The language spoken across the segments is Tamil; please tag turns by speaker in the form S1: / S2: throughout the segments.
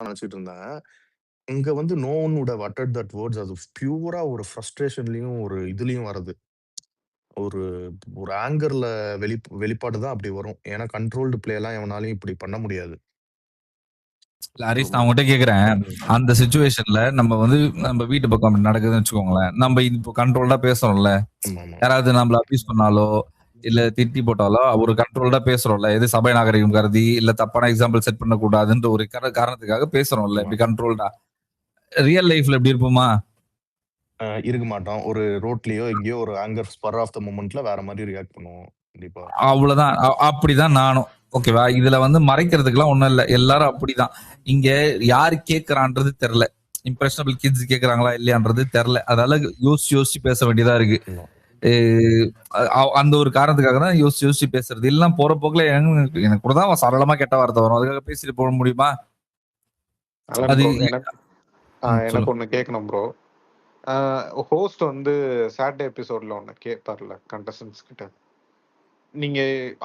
S1: நினைச்சிட்டு இருந்தேன். அங்க வந்து no one would have uttered that words. அது பியூரா ஒரு ஃப்ரஸ்ட்ரேஷன்லயும், ஒரு இதுலயும் வரது. ஒரு ஒரு ஆங்கர்ல வெளிப்பாடு தான் அப்படி வரும். ஏன்னா கண்ட்ரோல்டு பிளேலாம் எவனாலயும் இப்படி பண்ண முடியாது.
S2: ஹரிஷ், நான் உங்ககிட்ட கேக்குறேன். அந்த சிச்சுவேஷன்ல நம்ம வீட்டு பக்கம் அப்படி நடக்குதுன்னு வச்சுக்கோங்களேன். நம்ம இப்போ கண்ட்ரோல்டா பேசுறோம்ல. யாராவது நம்மள அபியூஸ் பண்ணாலோ இல்ல திட்டி போட்டாலோ ஒரு கண்ட்ரோல்டா பேசுறோம்ல. எது சபை நாகரிகம் கருதி இல்ல தப்பான எக்ஸாம்பிள் செட் பண்ண கூடாதுன்ற ஒரு காரணத்துக்காக பேசுறோம்ல. இப்படி கண்ட்ரோல்டா ரியல் லைஃப்ல எப்படி இருப்போமா?
S1: இருக்க மாட்டோம். ஒரு ரோட்லயோ எங்கேயோ ஒரு ஆங்கர் ஸ்பர் ஆஃப் த மொமெண்ட்ல வேற மாதிரி ரியாக்ட் பண்ணுவோம். கண்டிப்பா
S2: அவ்வளவுதான். அப்படிதான் நானும். ஓகேவா? இதுல மறைக்கிறதுக்குலாம் ஒண்ணும் இல்ல. எல்லாரும் அப்படிதான். இங்க யாரு கேக்குறான்றது தெரியல. இம்ப்ரெஷனபிள் கிட்ஸ் கேக்குறாங்களா இல்லையான்றது தெரியல. அதனால யோசிச்சு பேச வேண்டியதா இருக்கு. அந்த ஒரு காரணத்துக்காக தான் யோசிச்சு பேசுறது. இல்லைன்னா போற போக்குல எனக்கு கூட தான் சரளமா கெட்ட வார்த்தை வரும். அதுக்காக பேசிட்டு போக முடியுமா?
S3: அது எனக்கு ஒண்ணு கேட்கணும் ப்ரோ. ஹோஸ்ட் வந்து சாட்டர்டே எபிசோட்ல ஒண்ணு கேட்பார்ல கண்டஸ்டன்ஸ் கிட்ட, நீங்க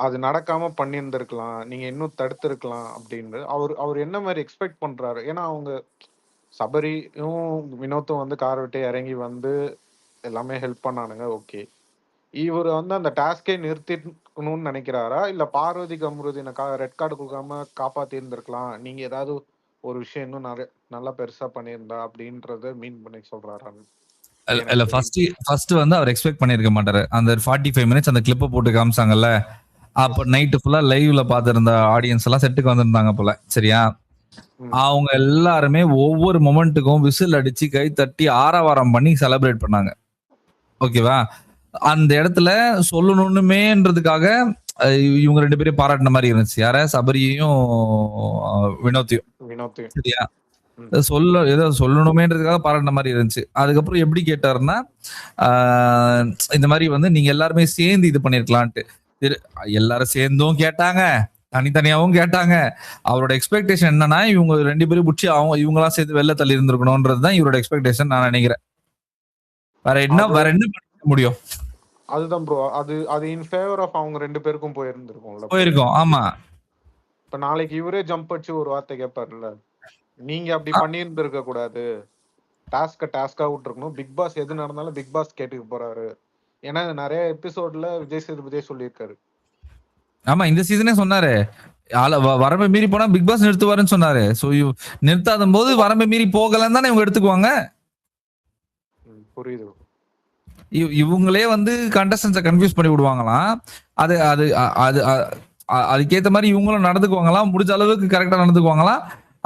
S3: அது நடக்காம பண்ணியிருந்திருக்கலாம், நீங்க இன்னும் தடுத்திருக்கலாம் அப்படின்னு. அவர் என்ன மாதிரி எக்ஸ்பெக்ட் பண்றாரு? ஏன்னா அவங்க சபரியும் வினோத்தும் வந்து கார் விட்டு இறங்கி வந்து எல்லாமே ஹெல்ப் பண்ணானுங்க, ஓகே. இவர் வந்து அந்த டாஸ்கே நிறுத்திக்கணும்னு நினைக்கிறாரா, இல்ல பார்வதி கம்ருதீனை ரெட் கார்டு கொடுக்காம காப்பாத்தி இருந்திருக்கலாம், நீங்க ஏதாவது ஒரு விஷயம் இன்னும் நிறைய நல்லா பெருசா பண்ணியிருந்தா அப்படின்றத மீன் பண்ணி சொல்றாரான்னு?
S2: இல்ல, ஃபர்ஸ்ட் வந்து அவர் எக்ஸ்பெக்ட் பண்ணிருக்க மாட்டாரு. அந்த 45 மினிட்ஸ் அந்த கிளிப்பை போட்டு காமிச்சாங்கல்ல, அப்ப நைட்டு ஃபுல்லா லைவ்ல பாத்திருந்த ஆடியன்ஸ் எல்லாம் செட்டுக்கு வந்திருந்தாங்க போல. சரியா? அவங்க எல்லாருமே ஒவ்வொரு மொமெண்ட்டுக்கும் விசில் அடிச்சு கை தட்டி ஆரவாரம் பண்ணி செலிப்ரேட் பண்ணாங்க. ஓகேவா? அந்த இடத்துல சொல்லணும்னுமேன்றதுக்காக இவங்க 2 பேரையும் பாராட்டின மாதிரி இருந்துச்சு. யார? சபரியையும் வினோத்தையும். சரியா? ஏதோ சொல்லணுமேன்றதுக்காக பாராட்டின மாதிரி இருந்துச்சு. அதுக்கப்புறம் எப்படி கேட்டாருன்னா, இந்த மாதிரி நீங்க எல்லாருமே சேர்ந்து இது பண்ணிருக்கலான்ட்டு. எல்லாரும் சேர்ந்தும் கேட்டாங்க, தனித்தனியாவும் கேட்டாங்க. அவரோட எக்ஸ்பெக்டேஷன் என்னன்னா, இவங்க 2 பேரும் புடிச்சு இவங்கெல்லாம் சேர்ந்து வெளில தள்ளி இருந்திருக்கணும்ன்றதுதான் இவரோட எக்ஸ்பெக்டேஷன் நான் நினைக்கிறேன். வேற என்ன பண்ண முடியும்?
S3: அதுதான் ப்ரோ. அது இன் ஃபேவர் ஆஃப் அவங்க 2 பேருக்கும்
S2: போயிருக்கும். ஆமா.
S3: இப்ப நாளைக்கு இவரே ஜம்ப் அடிச்சு ஒரு வார்த்தை கேட்பாருல்ல, நீங்க அப்படி பண்ணியிருந்திருக்க கூடாது, டாஸ்கா விட்டுருக்கணும், பிக் பாஸ் எது நடந்தாலும் பிக் பாஸ் கேட்டுக்கு போறாரு. ஏன்னா நிறைய எபிசோட்ல விஜய் சேதுபதியே சொல்லியிருக்காரு.
S2: ஆமா, இந்த சீசனே சொன்னாரு, வரம்பை மீறி போனா பிக் பாஸ் நிறுத்துவாருன்னு சொன்னாரு. சோ நிறுத்தாத போது வரம்பை மீறி போகலன்னு தானே இவங்க எடுத்துக்குவாங்க.
S3: புரியுது.
S2: இவங்களே கண்டஸ்டன்ஸை கன்ஃபியூஸ் பண்ணி விடுவாங்களாம். அது அது அது அதுக்கேற்ற மாதிரி இவங்களும் நடந்துக்குவாங்களாம். முடிஞ்ச அளவுக்கு கரெக்டா நடந்துக்குவாங்களாம்.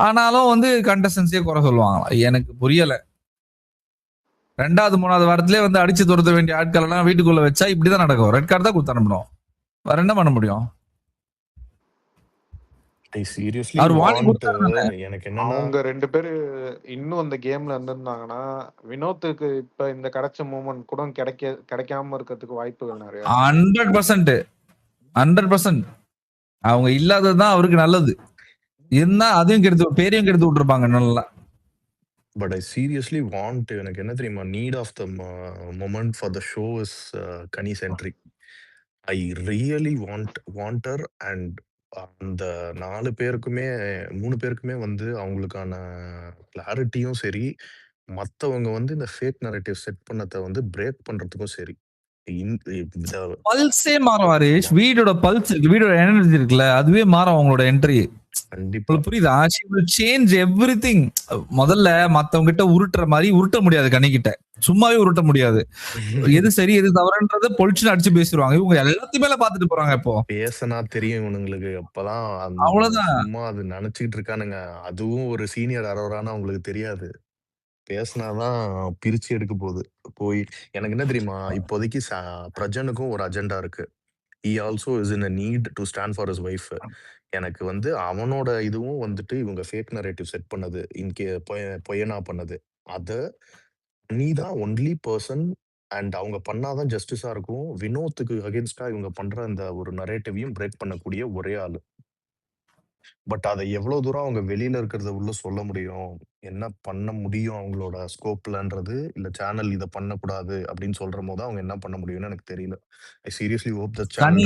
S2: ஆனாலும் கண்டஸ்டன்ஸே குறை சொல்லுவாங்களாம். எனக்கு புரியல. 2வது 3வது வாரத்திலே அடிச்சு துரத்த வேண்டிய ஆட்கள் எல்லாம் வீட்டுக்குள்ள வச்சா இப்படிதான் நடக்கும். ரெட் கார்டு தான் கொடுத்து அனுப்பணும். வேற என்ன பண்ண முடியும்?
S3: அவங்க 2 பேரு இன்னும் அந்த கேம்ல இருந்திருந்தாங்கன்னா வினோத்துக்கு இப்ப இந்த கிடைச்ச மூமெண்ட் கூட கிடைக்காம இருக்கிறதுக்கு வாய்ப்புகள் நிறைய.
S2: 100% அவங்க இல்லாததுதான் அவருக்கு நல்லது. இருந்தா அதையும் பேரையும் கெடுத்து விட்டுருப்பாங்க நல்லா.
S1: பட் ஐ சீரியஸ்லி வாண்ட், எனக்கு என்ன தெரியுமா, need of the moment for the show is கனிஸ் entry. I really wonder. And அந்த 4 பேருக்குமே 3 பேருக்குமே அவங்களுக்கான கிளாரிட்டியும் சரி, மத்தவங்க இந்த ஃபேக் நரேட்டிவ் செட் பண்ணத பிரேக் பண்றதுக்கும் சரி,
S2: பல்ஸே மாறும் ஹரிஷ். வீடோட பல்ஸ், வீடோட எனர்ஜி இருக்குல்ல, அதுவே மாறும் அவங்களோட என்ட்ரி. புரியுதா? she will change everything. முதல்ல மத்தவங்க கிட்ட உருட்டுற மாதிரி உருட்ட முடியாது. கண்ணிக்கிட்ட சும்மாவே உருட்ட முடியாது. எது சரி எது தவறுன்றத பொலிச்சுன்னு அடிச்சு பேசிடுவாங்க. இவங்க எல்லாத்தையுமே பாத்துட்டு போறாங்க. இப்போ
S1: பேசனா தெரியும் இவனுங்களுக்கு. அப்பதான்
S2: அவ்வளவுதான்.
S1: சும்மா அது நினைச்சுக்கிட்டு இருக்கானுங்க. அதுவும் ஒரு சீனியர் அரோரான்னு அவங்களுக்கு தெரியாது. பேசினாதான் பிரிச்சு எடுக்க போய் எனக்கு என்ன தெரியுமா, இப்போதைக்கு பிரஜனுக்கும் ஒரு அஜெண்டா இருக்கு. he also is in a need to stand for his wife. எனக்கு அவனோட இதுவும் இவங்க ஃபேக் நரேட்டிவ் செட் பண்ணது, பொய்யனா பண்ணது, அத நீதான் ஒன்லி பர்சன் அண்ட் அவங்க பண்ணாதான் ஜஸ்டிஸா இருக்கும். வினோத்துக்கு அகேன்ஸ்டா இவங்க பண்ற அந்த ஒரு நரேட்டிவையும் பிரேக் பண்ணக்கூடிய ஒரே ஆளு. பட் அதை எவ்வளவு தூரம் அவங்க வெளியில இருக்கிறத உள்ள சொல்ல முடியும், என்ன பண்ண முடியும் அவங்களோட ஸ்கோப்லன்றது, இல்ல சேனல் இதை பண்ணக்கூடாது அப்படின்னு சொல்ற போது அவங்க என்ன பண்ண முடியும்னு எனக்கு தெரியல. I seriously hope the channel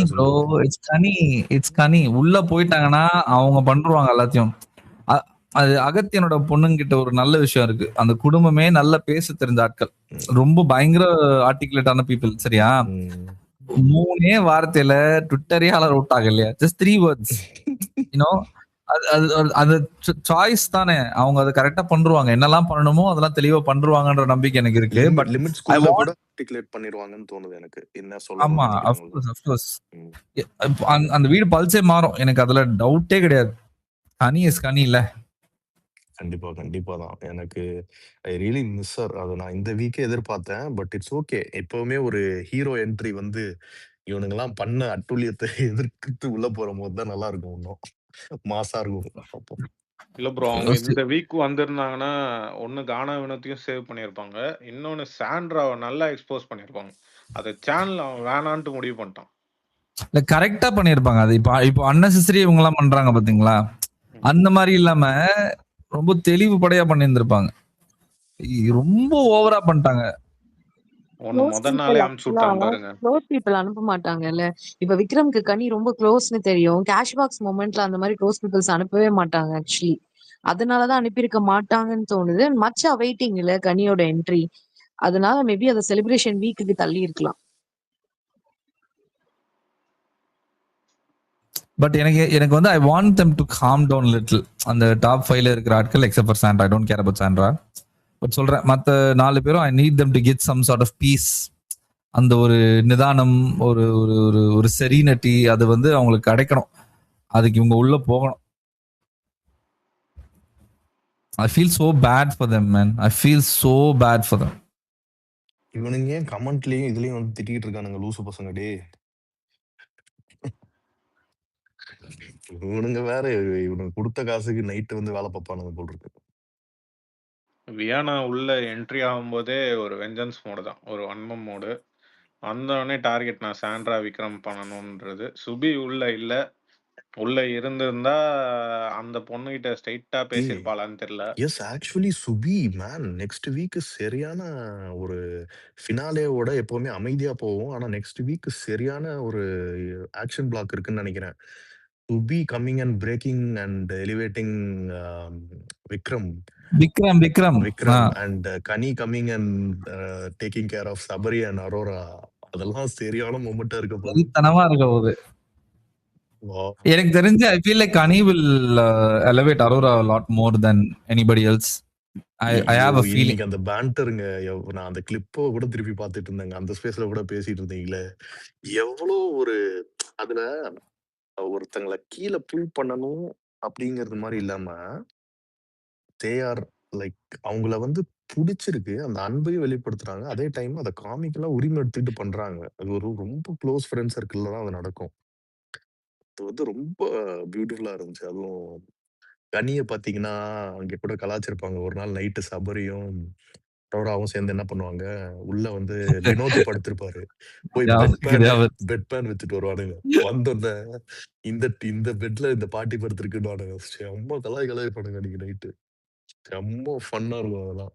S2: it's கனி உள்ள போயிட்டாங்கன்னா அவங்க பண்றாங்க எல்லாத்தையும். அது அகத்தியனோட பொண்ணுங்கிட்ட ஒரு நல்ல விஷயம் இருக்கு. அந்த குடும்பமே நல்ல பேச தெரிஞ்ச ஆட்கள். ரொம்ப பயங்கர ஆர்டிகுலேட்டான பீப்பிள். சரியா? 3 வார்த்தையில ட்விட்டரே அலற விட்டாங்க இல்லையா? Just 3 words. யூ நோ அது அது அது சாய்ஸ் தானே. அவங்க அத கரெக்ட்டா பண்ருவாங்க. என்னலாம் பண்ணணுமோ அதெல்லாம் தெளிவா பண்ருவாங்கன்ற நம்பிக்கை எனக்கு இருக்கு. பட் ஐ
S1: லிமிட்ஸ்குள்ள கூட
S2: வாண்ட்
S1: ஆர்டிகுலேட் பண்ணிருவாங்கன்னு தோணுது எனக்கு. என்ன
S2: ஆமா.
S1: சொல்லணும்னு
S2: ஆஃப்
S1: நினைக்கிறாங்களோ.
S2: Course, of course. அந்த வீடு பல்ஸே மாறும். எனக்கு அதுல டவுட்டே கிடையாது. கனி இஸ் கனி இல்ல.
S1: கண்டிப்பா, கண்டிப்பா தான். எனக்கு ஐ ரியலி மிஸ் ஹர். அத நான் இந்த வீக்கே எதிர்பார்த்தேன். But it's okay. எப்பவுமே ஒரு ஹீரோ என்ட்ரி வந்து இவனுங்கலாம் பண்ண அட்டூழியத்த எதிர்த்து உள்ள போறம்போது தான் நல்லா இருக்கும் இன்னும். மாஸா இருக்கும். அப்போ.
S3: இல்ல ப்ரோ. அவங்க
S2: யோசிச்சு
S3: இந்த வீக் வந்திருந்தாங்கன்னா, ஒண்ணு கானா வினோத்தையும் சேவ் பண்ணியிருப்பாங்க. இன்னொன்னு சாண்ட்ராவ நல்லா எக்ஸ்போஸ் பண்ணியிருப்பாங்க. அத சேனல் அவன் வேணான்ட்டு முடிவு பண்ணிட்டான்.
S2: இல்ல கரெக்ட்டா பண்ணியிருப்பாங்க. அது இப்போ அன்னெசசரி இவங்கலாம் பண்றாங்க பாத்தீங்களா? அந்த மாரி இல்லாம ரொம்ப தெளிவுபடையா பண்ணியிருந்திருப்பாங்க. ரொம்ப ஓவரா பண்ணிட்டாங்க.
S3: ஒண்ணு
S4: க்ளோஸ்
S3: மொத நாளே
S4: பீப்பிள்
S3: அனுப்பிச்சு
S4: ஆக்சுவலா
S3: விட்டான் பாருங்க.
S4: க்ளோஸ் பீப்பிள் அனுப்ப மாட்டாங்கல்ல. இப்ப விக்ரம்க்கு கனி ரொம்ப க்ளோஸ்ன்னு தெரியும். கேஷ் பாக்ஸ் மொமெண்ட்ல அந்த மாரி க்ளோஸ் பீப்பிள்ஸ் அனுப்பவே மாட்டாங்க ஆக்சுவலி. அதனாலதான் அனுப்பியிருக்க மாட்டாங்கன்னு தோணுது. மச் அவைட்டிங் இல்ல கனியோட என்ட்ரி. அதனால மேபி அத செலிப்ரேஷன் வீக்குக்கு தள்ளி இருக்கலாம்.
S2: பட் எனக்கு வந்து I want them to calm down little. அந்த டாப் 5ல இருக்கிற ஆட்கள் except for Sandra. I don't care about Sandra. But சொல்றேன் மத்த 4 பேரும் I need them to get some sort of peace. அந்த ஒரு நிதானம், ஒரு ஒரு ஒரு ஒரு செரீனிட்டி அது வந்து அவங்களுக்கு கிடைக்கணும். அதுக்கு இவங்க உள்ள போகணும். I feel so bad for them man. I feel so bad for them.
S1: இவனுங்க ஏன் கமெண்ட்லயும் இதுலயும் வந்து திட்டிட்டு இருக்கானுங்க லூசு பசங்க டேய். இவனுங்க வேற இவனுக்கு கொடுத்த காசுக்கு நைட்டு வந்து வேலை பார்ப்பானுங்க போல் இருக்கு.
S3: வியானா உள்ள என்ட்ரி ஆகும்போதே ஒரு வெஞ்சன்ஸ் மோடு தான். ஒரு வன்மம் மோடு. வந்தோடனே டார்கெட் நான் சாண்ட்ரா விக்ரம் பண்ணணும்ன்றது. சுபி உள்ள இல்ல. உள்ள இருந்திருந்தா அந்த பொண்ணுகிட்ட ஸ்ட்ரைட்டா
S1: ஏய்
S3: பேசியிருப்பாளான்னு தெரியல.
S1: எஸ் ஆக்சுவலி சுபி மேன் நெக்ஸ்ட் வீக் சரியான ஒரு ஃபினாலேவோட எப்பவுமே அமைதியா போகும். ஆனா நெக்ஸ்ட் வீக் சரியான ஒரு ஆக்ஷன் பிளாக் இருக்குன்னு நினைக்கிறேன். Subi coming and breaking and elevating Vikram
S2: Vikram.
S1: Vikram and Kani coming and taking care of Sabari and Aurora. அதெல்லாம் சரியான மொமெண்டா இருக்க போகுது.
S2: வெறித்தனமா இருக்க போகுது.
S1: Wow.
S2: எனக்கு தெரிஞ்சு I feel like Ghani will elevate Arora lot more then anybody else. I have a feeling.
S1: இன்னைக்கு அந்த பேண்டருங்க நான் அந்த கிளிப்போ கூட திருப்பி பார்த்துட்டு இருந்தேங்க. அந்த ஸ்பேஸ்ல கூட பேசிட்டு இருந்தீங்களே எவ்வளோ ஒரு அதுல ஒருத்தங்களை கீழே புல் பண்ணணும் அப்படிங்கிறது மாதிரி இல்லாம தே ஆர் லைக் அவங்கள வந்து பிடிச்சிருக்கு. அந்த அன்பையும் வெளிப்படுத்துறாங்க. அதே டைம் அதை காமிக்கலா உரிமை எடுத்துக்கிட்டு பண்றாங்க. அது ஒரு ரொம்ப க்ளோஸ் ஃப்ரெண்ட் சர்க்கிள்ல தான் அது நடக்கும். அது வந்து ரொம்ப பியூட்டிஃபுல்லா இருந்துச்சு. அதுவும் கனிய பார்த்தீங்கன்னா, அங்க கூட கலாய்ச்சிருப்பாங்க. ஒரு நாள் நைட்டு சபரியும், அரோராவும் சேர்ந்து என்ன பண்ணுவாங்க, உள்ள வந்து வினோத் படுத்திருப்பாரு. போய் பெட் பேன் வச்சுட்டு வருவானுங்க. வந்தோனே இந்த பெட்ல இந்த பாட்டி படுத்திருக்குன்னுவானுங்க. செம்ம கலாய்ப்பானுங்க அன்னைக்கு நைட்டு. செம்ம ஃபன்னா இருக்கும் அதெல்லாம்.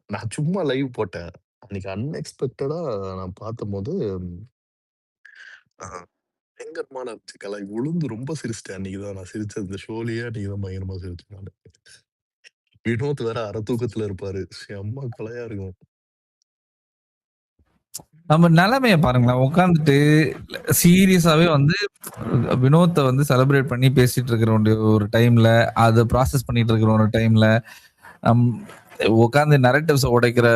S1: நான் சும்மா லைவ் போட்டேன். அன்னைக்கு அன்எக்ஸ்பெக்டடா நான் பார்த்தம்போது, அ பயங்கரமான இருந்துச்சு கலாய். விழுந்து ரொம்ப சிரிச்சுட்டேன் அன்னைக்கு தான். நான் சிரிச்சது இந்த ஷோலயே அன்னைக்கு தான் பயங்கரமா சிரிச்சேன் நானு. வினோத் வேற அரை தூக்கத்துல இருப்பாரு. செம்ம கலையா இருக்கும்.
S2: நம்ம நிலைமைய பாருங்களேன். உட்காந்துட்டு சீரியஸாவே வந்து வினோத்த வந்து செலிப்ரேட் பண்ணி பேசிட்டு இருக்கிற ஒரு டைம்ல, அத ப்ராசஸ் பண்ணிட்டு இருக்கிற ஒரு டைம்ல, நம் உட்காந்து நரேட்டிவ்ஸ உடைக்கிற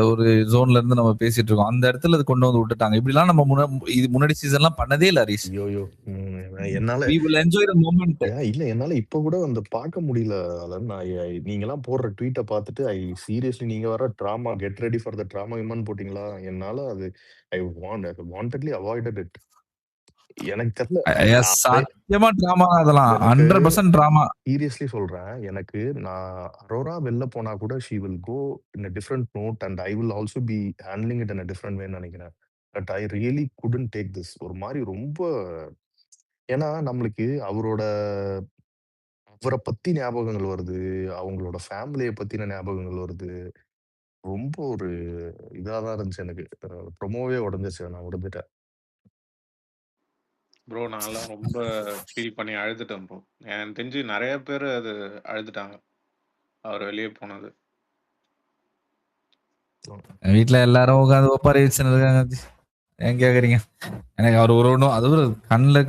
S2: ஒரு ஜோன்ல இருந்து நம்ம பேசிட்டு இருக்கோம். அந்த இடத்துல அது கொண்டு வந்து விட்டுட்டாங்க. இப்படிலாம் நம்ம இது முன்னாடி சீசன்லாம் பண்ணதே இல்ல ஹரிஷ்.
S1: ஐயோயோ! என்னால
S2: We will enjoy the moment.
S1: இல்ல என்னால இப்ப கூட அந்த பார்க்க முடியல. அதான் நான் நீங்கலாம் போடுற ட்வீட்ட பார்த்துட்டு சீரியஸ்லி நீங்க வேற drama get ready for the drama women போட்டீங்களா? என்னால அது வாண்டட்லி அவாய்டட் இட். எனக்கு தெரியல. நான்
S2: சத்தியமா டிராமா அதெல்லாம்.
S1: எனக்கு
S2: 100% டிராமா.
S1: சீரியஸ்லி சொல்றேன். எனக்கு நான் அரோரா வெளில போனா கூட she will go in a different note and I will also be handling it in a different வேன்னு நெனைக்கிறேன். But I really couldn't take this. ஒரு மாரி ரொம்ப ஏன்னா நம்மளுக்கு அவர பத்தி ஞாபகங்கள் வருது. அவங்களோட ஃபேமிலிய பத்தின ஞாபகங்கள் வருது. ரொம்ப ஒரு இதா தான் இருந்துச்சு எனக்கு. ப்ரொமோவே உடைஞ்சிருச்சு. நான் உடைஞ்சுட்டேன்.
S3: ப்ரோ நான்லாம் ரொம்ப ஃபீல் பண்ணி அழுதுட்டேன் ப்ரோ. எனக்கு தெரிஞ்சு நெறைய பேரு அது அழுதுட்டாங்க. அவர் வெளிய போனது.
S2: வீட்ல எல்லாரும் உட்காந்து ஒப்பாரி வச்சுன்னு இருக்காங்க. ஏன் கேக்குறீங்க? எனக்கு அவர் ஒரு ஒண்ணும் அதுவும் கண்ல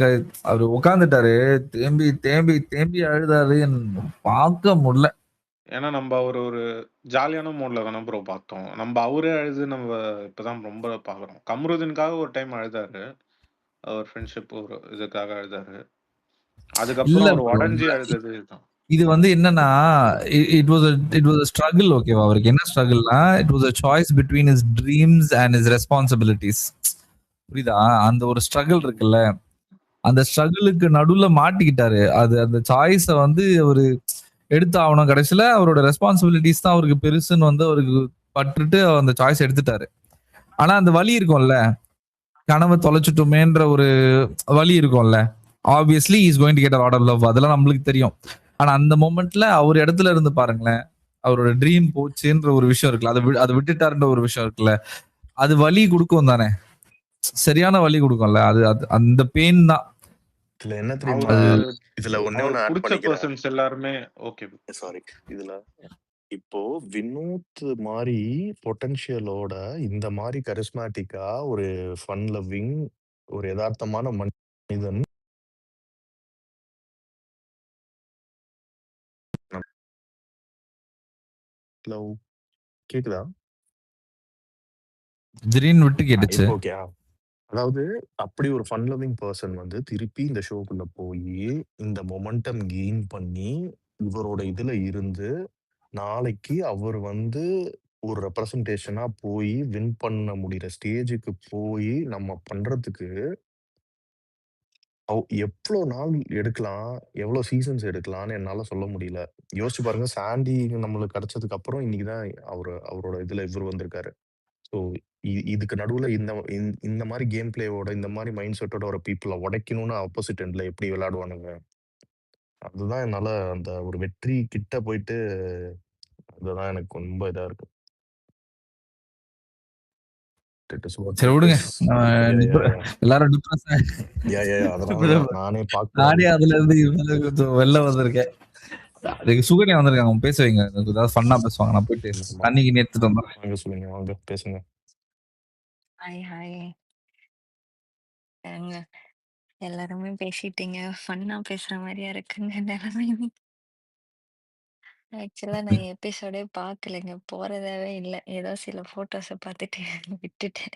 S2: அவரு உட்கார்ந்துட்டாரு. தேம்பி, தேம்பி, தேம்பி அழுதாரு. பார்க்க முடியல.
S3: ஏன்னா நம்ப அவரு ஒரு ஜாலியான மூட்ல தானே ப்ரோ பார்த்தோம். நம்ப அவரே அழுது இப்பதான் ரொம்ப பார்க்குறோம். கமருதீனுக்காக ஒரு டைம் அழுதாரு. அவர் ஃப்ரெண்ட்ஷிப் ஒரு இதுக்காக அழுதாரு.
S2: இல்ல
S3: அதுக்கப்புறம் அவர்
S2: ப்ரோ.
S3: உடைஞ்சு அழுதது இதுதான்.
S2: இது வந்து என்னன்னா, இட் வாஸ் a ஸ்ட்ரகிள் ஓகேவா? அவருக்கு என்ன ஸ்ட்ரகிள்னா, it was a choice between his dreams and his responsibilities. புரியுதா? அந்த ஒரு ஸ்ட்ரகிள் இருக்குல்ல. அந்த ஸ்ட்ரகிளுக்கு நடுவுல மாட்டிக்கிட்டாரு. அந்த சாய்ஸ வந்து அவரு எடுத்தாகணும். கடைசியில அவரோட ரெஸ்பான்சிபிலிட்டீஸ் தான் அவருக்கு பெருசுன்னு வந்து அவருக்கு பட்டுட்டு அந்த சாய்ஸ் எடுத்துட்டாரு. ஆனா அந்த வலி இருக்கும்ல. கனவ தொலைச்சுட்டோமேன்ற ஒரு வலி இருக்கும்ல. Obviously he is going to get a lot of love. அதெல்லாம் நம்மளுக்கு தெரியும். ஆனா அந்த மொமெண்ட்ல அவர் இடத்துல இருந்து பாருங்களேன். அவரோட ட்ரீம் போச்சுன்ற ஒரு விஷயம் இருக்குல்ல. அத விட்டுட்டாருன்ற ஒரு விஷயம் இருக்குல்ல. அது வலி குடுக்கும் தானே. சரியான வலி குடுக்கும்ல. அது அது அந்த பெயின் தான்.
S1: இதுல என்ன தெரியுமா?
S3: அவரு
S1: இதுல ஒண்ணே ஒண்ணு
S3: அவருக்கு
S1: ஆட்
S3: புடிச்ச
S1: பண்ணிக்கிறேன்.
S3: பெர்சன்ஸ் எல்லாருமே ஓகே.
S1: சாரி. இதுல இப்போ வினோத் மாரி பொட்டன்ஷியலோட இந்த மாரி கரிஸ்மேட்டிக்கா ஒரு ஃபன் லவ்விங் ஒரு எதார்த்தமான மனிதன் லவ் கேக்குதா?
S2: திடீர்னு விட்டு கேட்டுச்சு.
S1: இப்போ ஓகே. அதாவது அப்படி ஒரு ஃபன் லவ்விங் பெர்சன் வந்து திருப்பி இந்த ஷோக்குள்ள போயி, இந்த மொமெண்டம் கெயின் பண்ணி, இவரோட இதுல இருந்து, நாளைக்கு அவர் வந்து ஒரு ரெப்ரசன்டேஷனா போயி, வின் பண்ண முடியிற ஸ்டேஜுக்கு போயி, நம்ம பண்றதுக்கு எவ்ளோ நாள் எடுக்கலாம்? எவ்ளோ சீசன்ஸ் எடுக்கலான்னு என்னால சொல்ல முடியல. யோசிச்சு பாருங்க, சாண்டி நம்மளுக்கு கிடைச்சதுக்கு அப்புறம் இன்னைக்கு தான் அவரோட இதுல இவரு வந்திருக்காரு. ஸோ இதுக்கு நடுவுல இந்த மாரி கேம் பிளேவோட, இந்த மாரி மைண்ட் செட்டோட ஒரு பீப்பிள உடைக்கணும்னு ஆப்போசிட் எண்ட்ல எப்படி விளையாடுவானுங்க? அதுதான் என்னால அந்த ஒரு வெற்றி கிட்ட போயிட்டு அதுதான் எனக்கு ரொம்ப இதா இருக்கு. இட் இஸ் வாட்
S2: சரி
S1: இட்
S2: விடுங்க.
S1: இஸ்.
S2: அ
S1: யா, யா,
S2: டிப்ர
S1: யா.
S2: எல்லாரும் டிப்ரஸ்
S1: அதனால தான் நானே
S2: நானே
S1: பார்க்கக்கூடாது.
S2: அதுலருந்து கொஞ்சம் வெளில வந்திருக்கேன். அதுக்கு சுகன்யா வந்திருக்காங்க. அவங்க பேச வைங்க. ஏதாவது ஃபன்னா பேசுவாங்க. நான் போயிட்டு
S1: ஆமா.
S2: தண்ணி கிண்ணி எடுத்துட்டு வந்துடுறேன்.
S1: வாங்க சொல்லுங்க. வாங்க பேசுங்க.
S5: Hi hi. ஏங்க எல்லாருமே பேசிட்டீங்க. ஃபன்னா பேசுற மாரியா இருக்குங்க நெலமை. ஆக்சுவலா நான் எபிசோடே பார்க்கலங்க. போறதாவே இல்ல. ஏதோ சில ஃபோட்டோஸ பார்த்துட்டு விட்டுட்டேன்.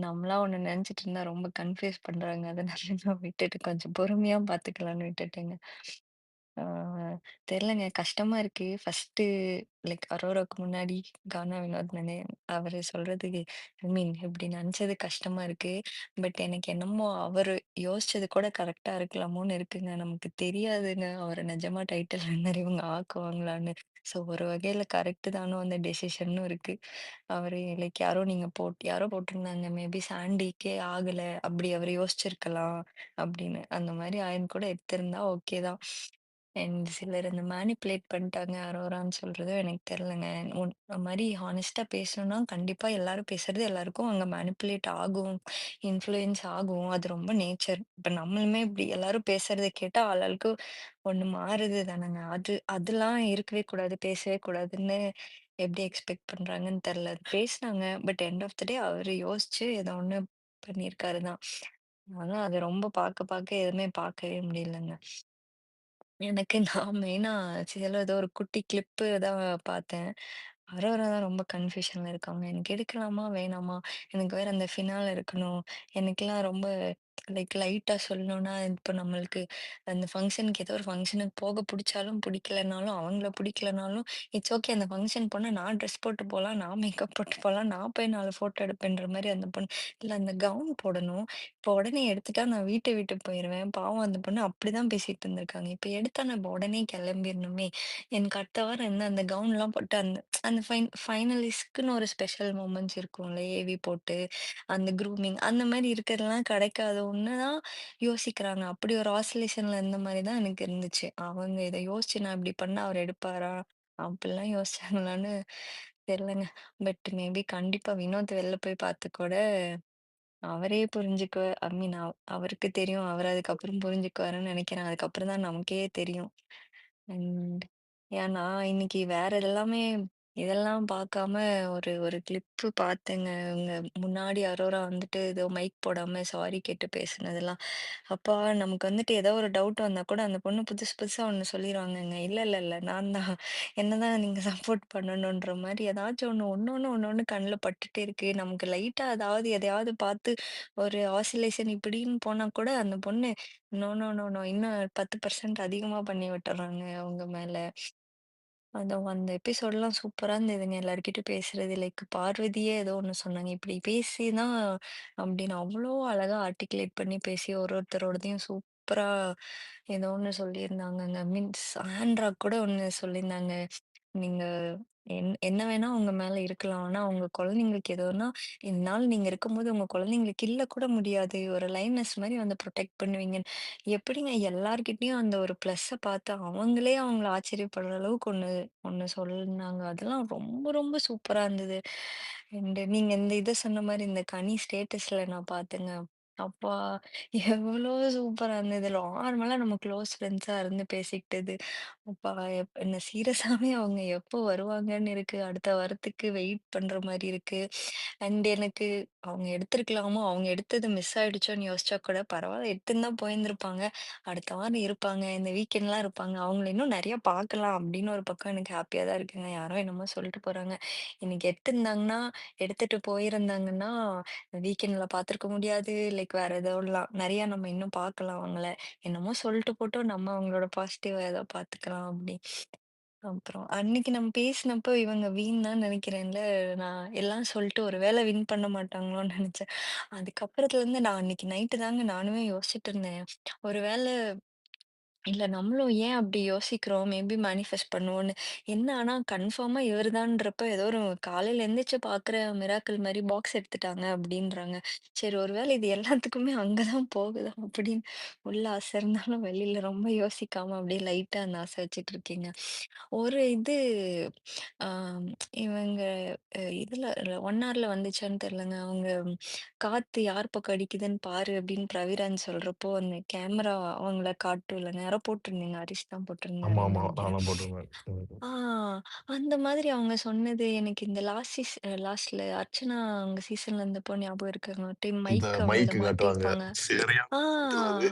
S5: நம்மளா ஒண்ணு நெனச்சுட்டு இருந்தா ரொம்ப கன்ஃப்யூஸ் பண்றாங்க. அதனால நான் விட்டுட்டு கொஞ்சம் பொறுமையா பார்த்துக்கலான்னு விட்டுட்டேங்க. ஆ தெரியலங்க. கஷ்டமா இருக்கு. ஃபர்ஸ்ட்டு லைக் அரோராக்கு முன்னாடி கானா வினோத் அவரு சொல்றது ஐ மீன் இப்படி நெனச்சது கஷ்டமா இருக்கு. பட் எனக்கு என்னமோ அவரு யோசிச்சது கூட கரெக்ட்டா இருக்கலாமோன்னு இருக்குங்க. நமக்கு தெரியாதுங்க. அவர நிஜமா டைட்டில் வின்னர் இவங்க ஆக்குவாங்களான்னு. ஸோ ஒரு வகையில கரெக்ட் தானோ அந்த டெசிஷனும் இருக்கு. அவரு லைக் யாரோ போட்டிருந்தாங்க. மேபி சாண்டிக்கே ஆகல. அப்படி அவரு யோசிச்சிருக்கலாம் அப்படின்னு. அந்த மாரி ஆயின்னு கூட எடுத்திருந்தா ஓகே தான். அண்ட் சிலர் இந்த மேனிப்புலேட் பண்ணிட்டாங்க அரோரான்னு சொல்றதும் எனக்கு தெரியலங்க. மாரி ஹானஸ்ட்டா பேசணும்னா, கண்டிப்பா எல்லாரும் பேசுறது எல்லாருக்கும் அங்க மேனிப்புலேட் ஆகும். இன்ஃப்ளூயன்ஸ் ஆகும். அது ரொம்ப நேச்சர். இப்ப நம்மளுமே இப்படி எல்லாரும் பேசுறத கேட்டா ஆளாளுக்கு ஒண்ணு மாறுது தானங்க. அதெல்லாம் இருக்கவே கூடாது. பேசவே கூடாதுன்னு எப்படி எக்ஸ்பெக்ட் பண்றாங்கன்னு தெரியல. அது பேசுனாங்க. பட் எண்ட் ஆஃப் த டே அவரு யோசிச்சு ஏதோ ஒண்ணு பண்ணியிருக்காரு தான். ஆனா அது ரொம்ப பார்க்க எதுவுமே பார்க்கவே முடியலங்க. எனக்கு நான் மெயினா சில ஏதோ ஒரு குட்டி கிளிப்பு தான் பார்த்தேன். அரோரா தான் ரொம்ப கன்ஃப்யூஷன்ல இருக்காங்க. எனக்கு எடுக்கலாமா? வேணாமா? எனக்கு வேற அந்த ஃபினால இருக்கணும். எனக்கெல்லாம் ரொம்ப லைக் லைட்டா சொல்லணும்னா, இப்ப நம்மளுக்கு அந்த ஃபங்ஷனுக்கு ஏதோ ஒரு ஃபங்ஷனுக்கு போக புடிச்சாலும், புடிக்கலனாலும், அவங்கள புடிக்கலனாலும், இட்ஸ் ஓகே அந்த ஃபங்ஷன் போனா நான் ட்ரெஸ் போட்டு போலாம், நான் மேக்கப் போட்டு போலாம், நான் போய் 4 ஃபோட்டோ எடுப்பேன்ற மாரி அந்த பொண்ணு, இல்ல அந்த கவுன் போடணும். இப்போ உடனே எடுத்துட்டா நான் வீட்ட விட்டு போயிருவேன். பாவம் அந்த பொண்ணு அப்படிதான் பேசிட்டு இருந்திருக்காங்க. இப்ப எடுத்தா நம்ம உடனே கிளம்பிரணுமே! எனக்கு அடுத்த வாரம் என்ன அந்த கவுன்லாம் போட்டு அந்த அந்த ஃபைனலிஸ்ட்க்குன்னு ஒரு ஸ்பெஷல் மொமெண்ட்ஸ் இருக்கும்ல. ஏவி போட்டு, அந்த க்ரூமிங் அந்த மாரி இருக்கிறதெல்லாம் கிடைக்காதோன்னு தான் யோசிக்கிறாங்க. அப்படி ஒரு ஆசிலேஷன்ல இருந்த மாரி தான் எனக்கு இருந்துச்சு. அவங்க இத யோசிச்சு நான் இப்படி பண்ணா அவரு எடுப்பாரா? அப்படிலாம் யோசிச்சாங்களான்னு தெரியலங்க. பட் மேபி கண்டிப்பா வினோத் வெளில போய் பார்த்து கூட அவரே புரிஞ்சுக்க ஐ மீன் அவருக்கு தெரியும். அவரு அதுக்கப்புறம் புரிஞ்சுக்குவாருன்னு நெனைக்கிறேன். அதுக்கப்புறம் தான் நமக்கே தெரியும். அண்ட் ஏன்னா, இன்னைக்கு வேற இதெல்லாம் பார்க்காம ஒரு ஒரு கிளிப்பு பார்த்தேங்க. இவங்க முன்னாடி அரோரா வந்துட்டு ஏதோ மைக் போடாம சாரி கேட்டு பேசினதெல்லாம். அப்பா நமக்கு வந்துட்டு ஏதோ ஒரு டவுட் வந்தா கூட அந்த பொண்ணு புதுசு புதுசா ஒண்ணு சொல்லிருவாங்கங்க. இல்ல, இல்ல, இல்ல நான் தான் என்னதான் நீங்க சப்போர்ட் பண்ணணுன்ற மாரி ஏதாச்சும் ஒண்ணு கண்ல பட்டுட்டே இருக்கு. நமக்கு லைட்டா அதாவது எதையாவது பார்த்து ஒரு ஆசிலேஷன் இப்படின்னு போனா கூட அந்த பொண்ணு நோ, நோ, நோ, நோ இன்னும் 10% அதிகமா பண்ணி விட்டுர்றாங்க அவங்க மேல. அந்த எபிசோட்லாம் சூப்பரா இருந்ததுங்க. எல்லார்கிட்டயும் பேசுறது. லைக் பார்வதியே ஏதோ ஒண்ணு சொன்னாங்க. இப்படி பேசி தான் அப்படின்னு அவ்ளோ அழகா ஆர்டிகுலேட் பண்ணி பேசி ஒருத்தரோடதையும் சூப்பரா ஏதோ ஒண்ணு சொல்லியிருந்தாங்கங்க. மீன்ஸ் ஆண்ட்ரா கூட ஒண்ணு சொல்லியிருந்தாங்க. நீங்க என்ன வேணா உங்க மேல இருக்கலாம். ஆனா உங்க குழந்தைங்களுக்கு எதுவும்னா, இதனால நீங்க இருக்கும்போது உங்க குழந்தைங்கள கில்ல கூட முடியாது. ஒரு லைனஸ் மாரி வந்து புரொடெக்ட் பண்ணுவீங்கன்னு. எப்படிங்க எல்லார்கிட்டயும் அந்த ஒரு ப்ளஸ்ஸ பார்த்து அவங்களே அவங்கள ஆச்சரியப்படுற அளவுக்கு ஒண்ணு ஒண்ணு சொன்னாங்க. அதெல்லாம் ரொம்ப ரொம்ப சூப்பரா இருந்தது. நீங்க இந்த இத சொன்ன மாரி இந்த கனி ஸ்டேட்டஸ்ல நான் பார்த்தேங்க. அப்பா! எவ்வளோ சூப்பரா இருந்தது. நார்மலா நம்ம க்ளோஸ் ஃப்ரெண்ட்ஸா இருந்து பேசிக்கிட்டது. அப்பா! என்ன சீரியஸாவே அவங்க எப்போ வருவாங்கன்னு இருக்கு. அடுத்த வாரத்துக்கு வெயிட் பண்ற மாரி இருக்கு. அண்ட் எனக்கு அவங்க எடுத்திருக்கலாமோ, அவங்க எடுத்தது மிஸ் ஆயிடுச்சோன்னு யோசிச்சா கூட பரவால்ல எடுத்திருந்தா போயிருந்திருப்பாங்க. அடுத்த வாரம் இருப்பாங்க. இந்த வீக்கெண்ட்லாம் இருப்பாங்க. அவங்கள இன்னும் நெறைய பார்க்கலாம் அப்படின்னு ஒரு பக்கம் எனக்கு ஹாப்பியா தான் இருக்குங்க. யாரோ என்னமோ சொல்லிட்டு போறாங்க. இன்னைக்கு எடுத்துட்டு போயிருந்தாங்கன்னா, வீக்கெண்ட்ல பார்த்துருக்க முடியாது. லைக் வேற ஏதோலாம் நெறைய நம்ம இன்னும் பார்க்கலாம் அவங்கள. என்னமோ சொல்லிட்டு போட்டும் நம்ம அவங்களோட பாசிட்டிவா ஏதோ பார்த்துக்கலாம் அப்படி. அப்புறம் அன்னைக்கு நம்ம பேசினப்போ இவங்க வின் தான் நெனைக்கிறேன்ல. நான் எல்லாம் சொல்லிட்டு ஒரு வேளை வின் பண்ண மாட்டாங்களோன்னு நெனச்சேன். அதுக்கப்புறத்துலருந்து நான் அன்னைக்கு நைட்டு தாங்க நானுமே யோசிச்சுட்டு இருந்தேன். ஒரு வேள இல்ல நம்மளும் ஏன் அப்படி யோசிக்கிறோம்? மேபி மேனிஃபெஸ்ட் பண்ணுவோம்னு. என்ன ஆனா கன்ஃபார்மா இவர்தான்றப்ப ஏதோ ஒரு காலையில எந்திரிச்சு பார்க்குற மிராக்கிள் மாரி பாக்ஸ் எடுத்துட்டாங்க அப்படின்றாங்க. சரி ஒருவேளை இது எல்லாத்துக்குமே அங்க தான் போகுதா அப்படின்னு உள்ள ஆசை இருந்தாலும் வெளியில ரொம்ப யோசிக்காம அப்படியே லைட்டா அந்த ஆசை வச்சுட்டு இருக்கேங்க. ஒரு இது ஆம் இவங்க இதுல 1 ஹார்ல வந்துச்சான்னு தெரியலங்க. அவங்க காத்து யார் பக்கம் அடிக்குதுன்னு பாரு அப்படின்னு பிரவிராஜ் சொல்றப்போ, அந்த கேமரா அவங்கள காட்டும்லங்க. யாரோ போட்டிருந்தீங்க. ஹரிஷ் தான் போட்டிருந்தாருன்னு
S1: ஆமாமா.
S5: நெனைக்கிறேன்.
S1: நானும் போட்டிருந்தேன். ம்.
S5: ஆ அந்த மாதிரி அவங்க சொன்னது எனக்கு இந்த லாஸ்ட்ல அர்ச்சனா அவங்க சீசன்ல இருந்தப்போ ஞாபகம் இருக்குங்க. ஒரு டைம்
S1: இந்த
S5: மைக் அவங்க இத
S1: மைக் காட்டுவாங்க.
S5: மாட்டியிருப்பாங்க.
S1: சரியான
S5: ஆ
S1: பாட்டு அது.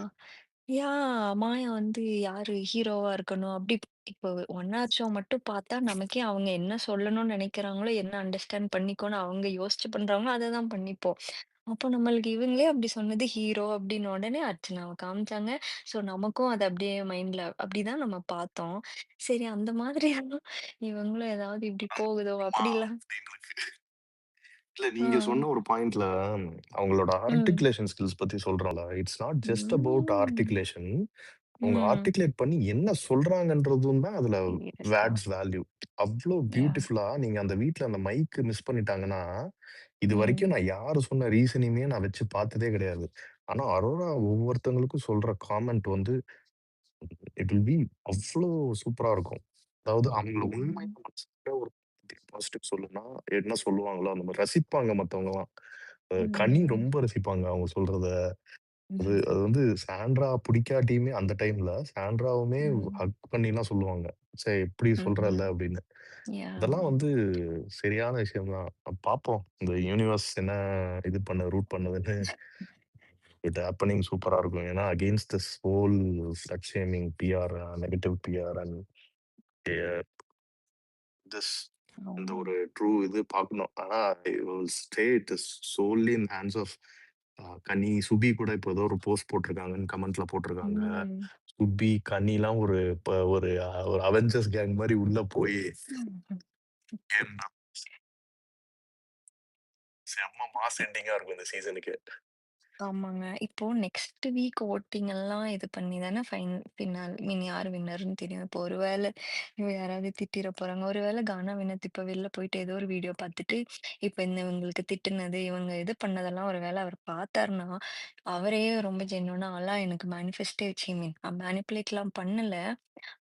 S5: மாயா வந்து யாரு ஹீரோவா இருக்கணும். அப்படி இப்போ ஒன் ஆர் ஷோ மட்டும் பார்த்தா, நமக்கே அவங்க என்ன சொல்லணும்னு நெனைக்கிறாங்களோ, என்ன அண்டர்ஸ்டாண்ட் பண்ணிக்கோன்னு அவங்க யோசிச்சு பண்றாங்களோ, அத தான் பண்ணிப்போம். அப்போ நம்மளுக்கு இவங்களே அப்படி சொன்னது ஹீரோ அப்படின்னு உடனே அர்ச்சனாவ காமிச்சாங்க. ஸோ நமக்கும் அது அப்படியே மைண்ட்ல அப்படிதான் நம்ம பார்த்தோம். சரி அந்த மாதிரியெல்லாம் இவங்களும் ஏதாவது இப்படி போகுதோ
S1: ஆமா.
S5: அப்படிலாம்
S1: எங்களுக்கு இல்ல
S5: ஆ.
S1: நீங்க சொன்ன ஒரு பாயிண்ட்ல அவங்களோட
S5: ம்.
S1: ஆர்டிகுலேஷன் ஸ்கில்ஸ் பத்தி சொல்றோம்ல. இட்ஸ் நாட் ஜஸ்ட் அபௌட்
S5: ம்.
S1: ஆர்டிகுலேஷன். அவங்க
S5: ம்.
S1: ஆர்டிகுலேட் பண்ணி என்ன சொல்றாங்கன்றதும் தான் அதுல
S5: சீரியஸா.
S1: Words value. அவ்ளோ
S5: யாஹ்!
S1: பியூட்டிஃபுல்லா நீங்க அந்த வீட்ல அந்த மைக் மிஸ் பண்ணிட்டாங்கன்னா,
S5: ம்.
S1: இதுவரைக்கும் நான் யாரு சொன்ன ரீசனையுமே நான் வச்சு பார்த்ததே கிடையாது. ஆனா அரோரா ஒவ்வொருத்தவங்களுக்கும் சொல்ற காமெண்ட் வந்து இட் வில் பி அவ்ளோ சூப்பரா இருக்கும். அதாவது அவங்கள உண்மையா
S5: ம்.
S1: மனசார ஒரு பாசிட்டிவ் சொல்லணும்னா என்ன சொல்லுவாங்களோ அந்த மாரி ரசிப்பாங்க மத்தவங்கலாம். கனி
S5: ம்.
S1: ரொம்ப ரசிப்பாங்க அவங்க சொல்றத. அது
S5: ம்.
S1: அது வந்து சாண்ட்ரா புடிக்காட்டியுமே அந்த டைம்ல சாண்ட்ராவுமே
S5: ம்.
S1: ஹக் பண்ணிலாம் சொல்லுவாங்க. "ச்சே! இப்படி சொல்றல்ல"
S5: ம்.
S1: அப்படின்னு.
S5: யாஹ்!
S1: அதெல்லாம் வந்து சரியான விஷயம் தான். பார்ப்போம். இந்த யூனிவர்ஸ் என்ன ரூட் பண்ணுதுன்னு. பட் ஹேப்பனிங் சூப்பரா இருக்கும். ஏன்னா against this whole slut shaming, PR, negative PR and this இந்த
S5: ஆமா.
S1: ஒரு ட்ரூ இது பார்க்கணும். ஆனா I will stay it is solely in hands of Kani, Subi கூட இப்போ ஏதோ ஒரு போஸ்ட் போட்டிருக்காங்கன்னு கமெண்ட்ல போட்டிருக்காங்க.
S5: ம்.
S1: சுபி, கனிலாம் ஒரு ஒரு ஒரு அவெஞ்சர்ஸ் கேங் மாரி உள்ள போய்
S5: ம்.
S1: கேம்னா செம்ம மாஸ் எண்டிங்கா இருக்கும் இந்த சீசனுக்கு.
S5: ஆமாங்க. இப்போ நெக்ஸ்ட் வீக் வோட்டிங் எல்லாம் இது பண்ணி தானே ஃபினால் யார் வின்னர்ன்னு தெரியும். இப்போ ஒரு வேள யாராவது திட்டிற போறாங்க. ஒரு வேள கானா வினோத் இப்ப வெளில போயிட்டு ஏதோ ஒரு வீடியோ பார்த்துட்டு, இப்ப இந்த இவங்களுக்கு திட்டுனது, இவங்க இது பண்ணதெல்லாம் ஒரு வேள அவர் பார்த்தாருன்னா, அவரே ரொம்ப ஜென்யூனா ஆலாம் எனக்கு மேனிஃபெஸ்டே ச்சீ மீன் மேனிபுலேட்லாம் பண்ணல.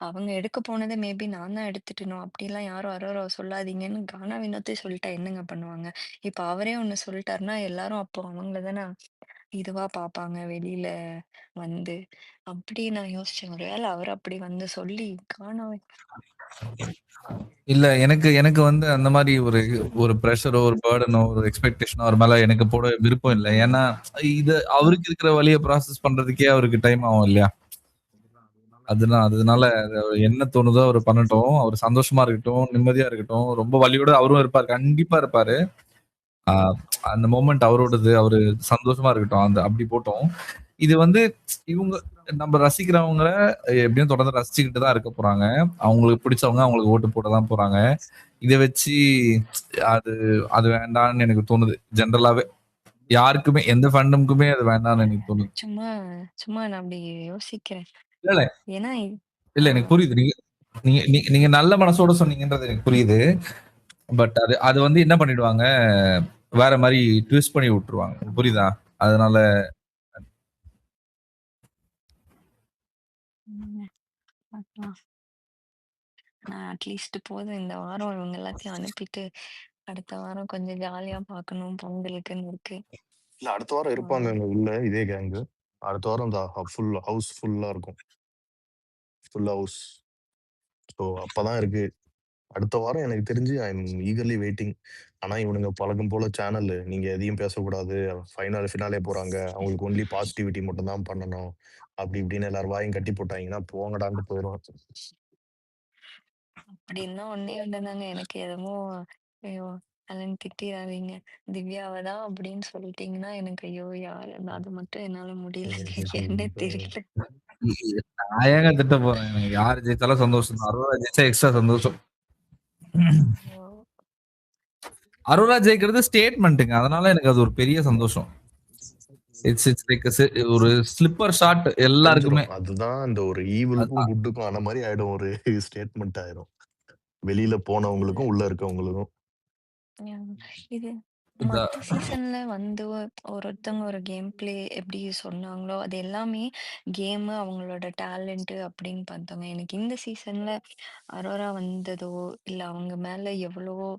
S5: அவங்க எடுக்க போனத மேபி நான் தான் எடுத்துட்டேனோ! அப்படிலாம் யாரும் அரோராவ சொல்லாதீங்கன்னு கானா வினோத்தே சொல்லிட்டா என்னங்க பண்ணுவாங்க? இப்ப அவரே ஒண்ணு சொல்ட்டாருன்னா, எல்லாரும் அப்போ அவங்கள தான இதுவா பார்ப்பாங்க வெளியில வந்து. அப்படி நான் யோசிச்சேன். ஒருவேள அவரு அப்படி வந்து சொல்லி காணோம்.
S2: இல்ல எனக்கு எனக்கு வந்து அந்த மாரி ஒரு ஒரு பிரஷரோ, ஒரு பர்டனோ, ஒரு எக்ஸ்பெக்டேஷனோ அவர் மேல எனக்கு போட விருப்பம் இல்ல. ஏன்னா, இது அவருக்கு இருக்கிற வலிய ப்ராசஸ் பண்றதுக்கே அவருக்கு டைம் ஆகும் இல்லையா? அதனால என்ன தோணுதோ அவரு பண்ணட்டும். அவரு சந்தோஷமா இருக்கட்டும், நிம்மதியா இருக்கட்டும். ரொம்ப வலியோட அவரும் இருப்பாரு. கண்டிப்பா இருப்பாரு. ஆ அந்த மொமெண்ட் அவரோடது. அவரு சந்தோஷமா இருக்கட்டும். அப்படி போட்டோம். இது வந்து இவங்க நம்ம ரசிக்கிறவங்க எப்படியும் தொடர்ந்து ரசிச்சுக்கிட்டு தான் இருக்க போறாங்க. அவங்களுக்கு பிடிச்சவங்க அவங்களுக்கு ஓட்டு போட தான் போறாங்க. இத வச்சு அது அது வேண்டான்னு எனக்கு தோணுது. ஜெனரலாவே. யாருக்குமே எந்த ஃபேண்டம்க்குமே அது வேண்டான்னு எனக்கு தோணுது.
S5: சும்மா சும்மா நான் அப்படி யோசிக்கிறேன்.
S2: இல்ல, இல்ல.
S5: ஏன்னா
S2: இல்ல
S5: ஆ
S2: எனக்கு புரியுது. நீங்க நீங்க நீங்க நீங்க நல்ல மனசோட சொன்னீங்கன்றது எனக்கு புரியுது. பட் அது அது வந்து என்ன பண்ணிடுவாங்க, வேற மாரி ட்விஸ்ட் பண்ணி விட்டுருவாங்க. புரியுதா? அதனால
S5: ம் பார்க்கலாம். நான் அட்லீஸ்ட் போதும் இந்த வாரம் இவங்க எல்லாத்தையும் அனுப்பிட்டு, அடுத்த வாரம் கொஞ்சம் ஜாலியா பார்க்கணும் பொங்கலுக்குன்னு இருக்கு.
S1: இல்ல அடுத்த வாரம்
S5: ஆ
S1: இருப்பாங்கங்க உள்ள இதே கேங்கு. அடுத்த வாரம் இந்த ஃபுல் ஹவுஸ் ஃபுல்லா இருக்கும். Full house. ஸோ அப்பதான் இருக்கு. அடுத்த வாரம் எனக்கு தெரிஞ்சு ஐ அம் ஈகர்லி வெயிட்டிங். ஆனா இவனுங்க பழக்கம் போல சேனலு நீங்க எதையும் பேசக்கூடாது. ஃபினாலே போறாங்க. அவங்களுக்கு ஒன்லி பாசிட்டிவிட்டி மட்டும் தான் பண்ணணும். அப்படி இப்படின்னு எல்லார் வாயும் கட்டி போட்டாங்கன்னா, போங்கடான்ட்டு போயிருவேன்.
S5: அப்படின்னா ஒண்ணே ஒண்ணுதாங்க. எனக்கு என்னமோ ஐயோ! அலன் திட்டிறாதீங்க. திவ்யாவ தான் அப்படின்னு சொல்லிட்டீங்கன்னா, எனக்கு ஐயோ! யாரு அது மட்டும் என்னால முடியலங்க. என்னன்னே தெரியல.
S2: நான் ஏங்க திட்ட போறேன். எனக்கு யார் ஜெயிச்சாலும் சந்தோஷம் தான். அரோரா ஜெயிச்சா எக்ஸ்ட்ரா சந்தோஷம்.
S5: ஓ!
S2: அரோரா ஜெயிக்கிறது ஸ்டேட்மெண்ட்டுங்க. அதனால எனக்கு அது ஒரு பெரிய சந்தோஷம். இட்ஸ் இட்ஸ் லைக் ஒரு ஸ்லிப்பர் ஷாட் எல்லாருக்குமே.
S1: தெரிஞ்சிரும். அதுதான் இந்த ஒரு ஈவிலுக்கும், குட்டுக்கும் ஆன மாரி ஆயிடும். ஒரு ஸ்டேட்மெண்ட் ஆயிரும். வெளியில
S5: இல்ல.
S1: போனவங்களுக்கும், உள்ள இருக்கவங்களுக்கும்.
S5: ம். இது
S2: இந்த
S5: மத்த சீசன்ல வந்து ஒருத்தவங்க ஒரு கேம் பிளே எப்படி சொன்னாங்களோ, அது எல்லாமே கேமு, அவங்களோட டேலண்ட்டு அப்படின்னு பார்த்தோங்க. எனக்கு இந்த சீசன்ல அரோரா வந்ததோ, இல்ல அவங்க மேல எவ்வளவோ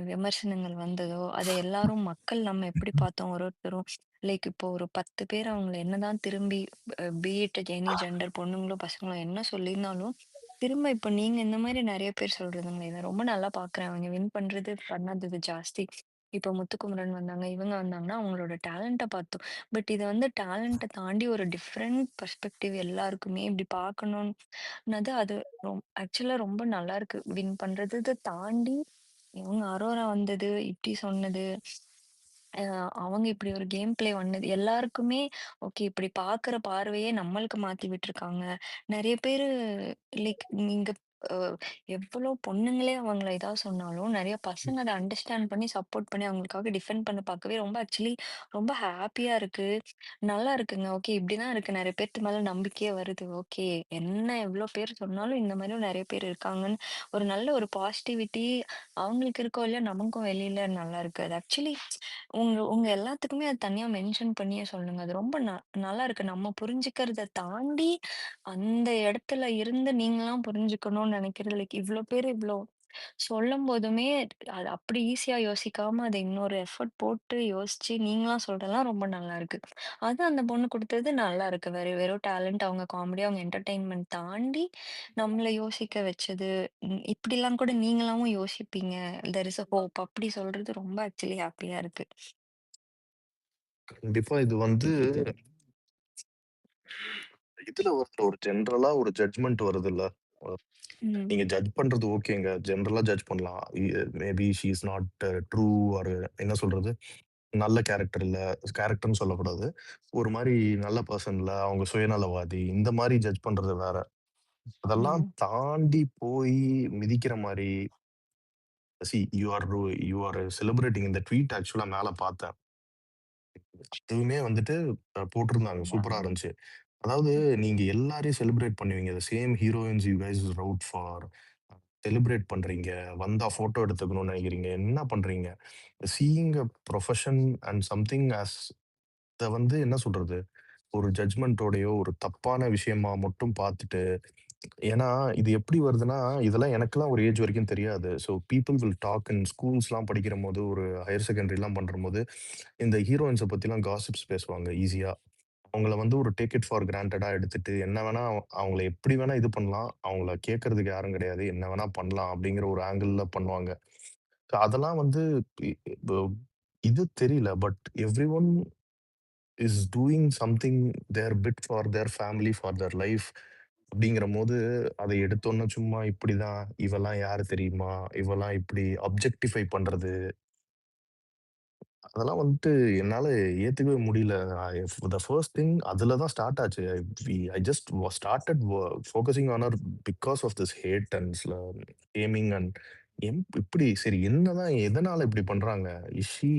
S5: விமர்சனங்கள் வந்ததோ, அத எல்லாரும் மக்கள் நம்ம எப்படி பார்த்தோம் ஒரு ஒருத்தரும். லைக் இப்போ ஒரு 10 பேர் அவங்கள என்னதான் திரும்பி பி இட் எனி ஜெண்டர் பொண்ணுங்களோ, பசங்களோ என்ன சொல்லியிருந்தாலும், திரும்ப இப்ப நீங்க இந்த மாரி நெறைய பேர் சொல்றதுங்கள இத ரொம்ப நல்லா பார்க்குறேன். அவங்க வின் பண்றது, பண்ணாதது ஜாஸ்தி. இப்ப முத்துக்குமரன் வந்தாங்க, இவங்க வந்தாங்கன்னா அவங்களோட டேலண்ட்ட பார்த்தோம். பட் இத வந்து டேலண்ட்ட தாண்டி ஒரு டிஃபரெண்ட் பெர்ஸ்பெக்டிவ் எல்லாருக்குமே இப்படி பார்க்கணும்னது அது ஆக்சுவலா ரொம்ப நல்லா இருக்கு. வின் பண்றத தாண்டி இவங்க அரோரா வந்தது, இப்படி சொன்னது. அ அவங்க இப்படி ஒரு கேம் பிளே பண்ணது எல்லாருக்குமே ஓகே இப்படி பார்க்குற பார்வையே நம்மளுக்கு மாத்தி விட்டுருக்காங்க. நெறைய பேரு லைக் நீங்க அ எவ்வளோ பொண்ணுங்களே அவங்கள ஏதாவது சொன்னாலும், நெறைய பசங்க அத அண்டர்ஸ்டாண்ட் பண்ணி சப்போர்ட் பண்ணி அவங்களுக்காக டிஃபெண்ட் பண்ண பார்க்கவே ரொம்ப ஆக்சுவலி ரொம்ப ஹேப்பியா இருக்கு. நல்லா இருக்குங்க. ஓகே இப்படிதான் இருக்கு. நெறைய பேத்து மேல நம்பிக்கையே வருது. ஓகே என்ன எவ்வளோ பேர் சொன்னாலும் இந்த மாரியும் நெறைய பேர் இருக்காங்கன்னு ஒரு நல்ல ஒரு பாசிட்டிவிட்டி அவங்களுக்கு இருக்கோ இல்லையோ நமக்கும் வெளியில நல்லா இருக்கு. அது ஆக்சுவலி உங்க உங்க எல்லாத்துக்குமே அது தனியா மென்ஷன் பண்ணியே சொல்லுங்க. அது ரொம்ப நல்லா இருக்கு. நம்ம புரிஞ்சுக்கிறத தாண்டி, அந்த இடத்துல இருந்து நீங்கலாம் புரிஞ்சுக்கணும்னு நெனைக்கிறது லைக் இவ்ளோ பேரு இவ்ளோ சொல்லும்போதுமே, அது அப்படி ஈஸியா யோசிக்காம அத இன்னொரு எஃபோர்ட் போட்டு யோசிச்சு நீங்கலாம் சொல்றதெல்லாம் ரொம்ப நல்லா இருக்கு. அது அந்த பொண்ணு குடுத்தது நல்லா இருக்கு. வெறும் டேலண்ட் அவங்க காமெடி, அவங்க என்டர்டெயின்மென்ட் தாண்டி நம்மள யோசிக்க வச்சது. இப்படிலாம் கூட நீங்களாவும் யோசிப்பீங்க. தேர் இஸ் அ ஹோப் அப்படி சொல்றது ரொம்ப ஆக்சுவலி ஹேப்பியா இருக்கு.
S1: கண்டிப்பா இது வந்து இதுல ஒரு ஜெனரலா ஒரு ஜட்ஜ்மென்ட் வருதுல்ல. அ
S5: ம்.
S1: நீங்க ஜட்ஜ் பண்றது ஓகேங்க. ஜெனரலா ஜட்ஜ் பண்ணலாம். Maybe she is not true R என்ன சொல்றது? நல்ல கேரக்டர் இல்ல. கேரக்டர்ன்னு சொல்லக்கூடாது. ஒரு மாரி நல்ல பெர்சன் இல்ல. அவங்க சுயநலவாதி. இந்த மாரி ஜட்ஜ் பண்றது வேற. அதெல்லாம்
S5: ம்.
S1: தாண்டி போய் மிதிக்கிற மாரி யூ ஆர் செலிப்ரேட்டிங் இந்த ட்வீட் ஆக்சுவலா மேல பார்த்தேன். அதுவுமே வந்துட்டு போட்டிருந்தாங்க. சூப்பரா
S5: வாவ்!
S1: இருந்துச்சு. அதாவது நீங்க எல்லாரையும் செலிப்ரேட் பண்ணுவீங்க. The same heroines you guys root for. Celebrate பண்றீங்க. வந்தா ஃபோட்டோ எடுத்துக்கணும்னு நெனைக்கிறீங்க. என்ன பண்றீங்க? Seeing a profession and something as அத வந்து என்ன சொல்றது? ஒரு ஜட்ஜ்மென்ட்டோடயோ, ஒரு தப்பான விஷயமா மட்டும் பார்த்துட்டு, ஏன்னா, இது எப்படி வருதுன்னா, இதெல்லாம் எனக்கெல்லாம் ஒரு ஏஜ் வரைக்கும் தெரியாது. So people will talk in ஸ்கூல்ஸ்லாம் படிக்கிறம்போது, ஒரு ஹையர் செகண்டரிலாம் பண்றம்போது, இந்த ஹீரோயின்ஸ பத்திலாம் காசிப்ஸ் பேசுவாங்க ஈஸியா. அவங்கள வந்து ஒரு டேக் இட் ஃபார் கிராண்டடா எடுத்துட்டு, என்ன வேணா அவங்கள எப்படி வேணா இது பண்ணலாம். அவங்கள கேட்கறதுக்கு யாரும் கிடையாது. என்ன வேணா பண்ணலாம் அப்படிங்கிற ஒரு ஆங்கிள்ல பண்ணுவாங்க. ஸோ அதெல்லாம் வந்து இப்போ இது தெரியல. But everyone is doing something their bit for their family, for their life அப்படிங்கிறபோது, அத எடுத்தோனே சும்மா இப்படிதான், இவலாம் யாரு தெரியுமா? இவலாம் இப்படி அப்ஜெக்டிஃபை பண்றது, அதெல்லாம் வந்துட்டு என்னால ஏத்துக்கவே முடியல. த ஃபர்ஸ்ட் திங் அதுல தான் ஸ்டார்ட் ஆச்சு. I just started focusing on her because of this hate and shaming and இப்படி சரி என்னதான் எதனால இப்படி பண்றாங்க? இஸ் ஷி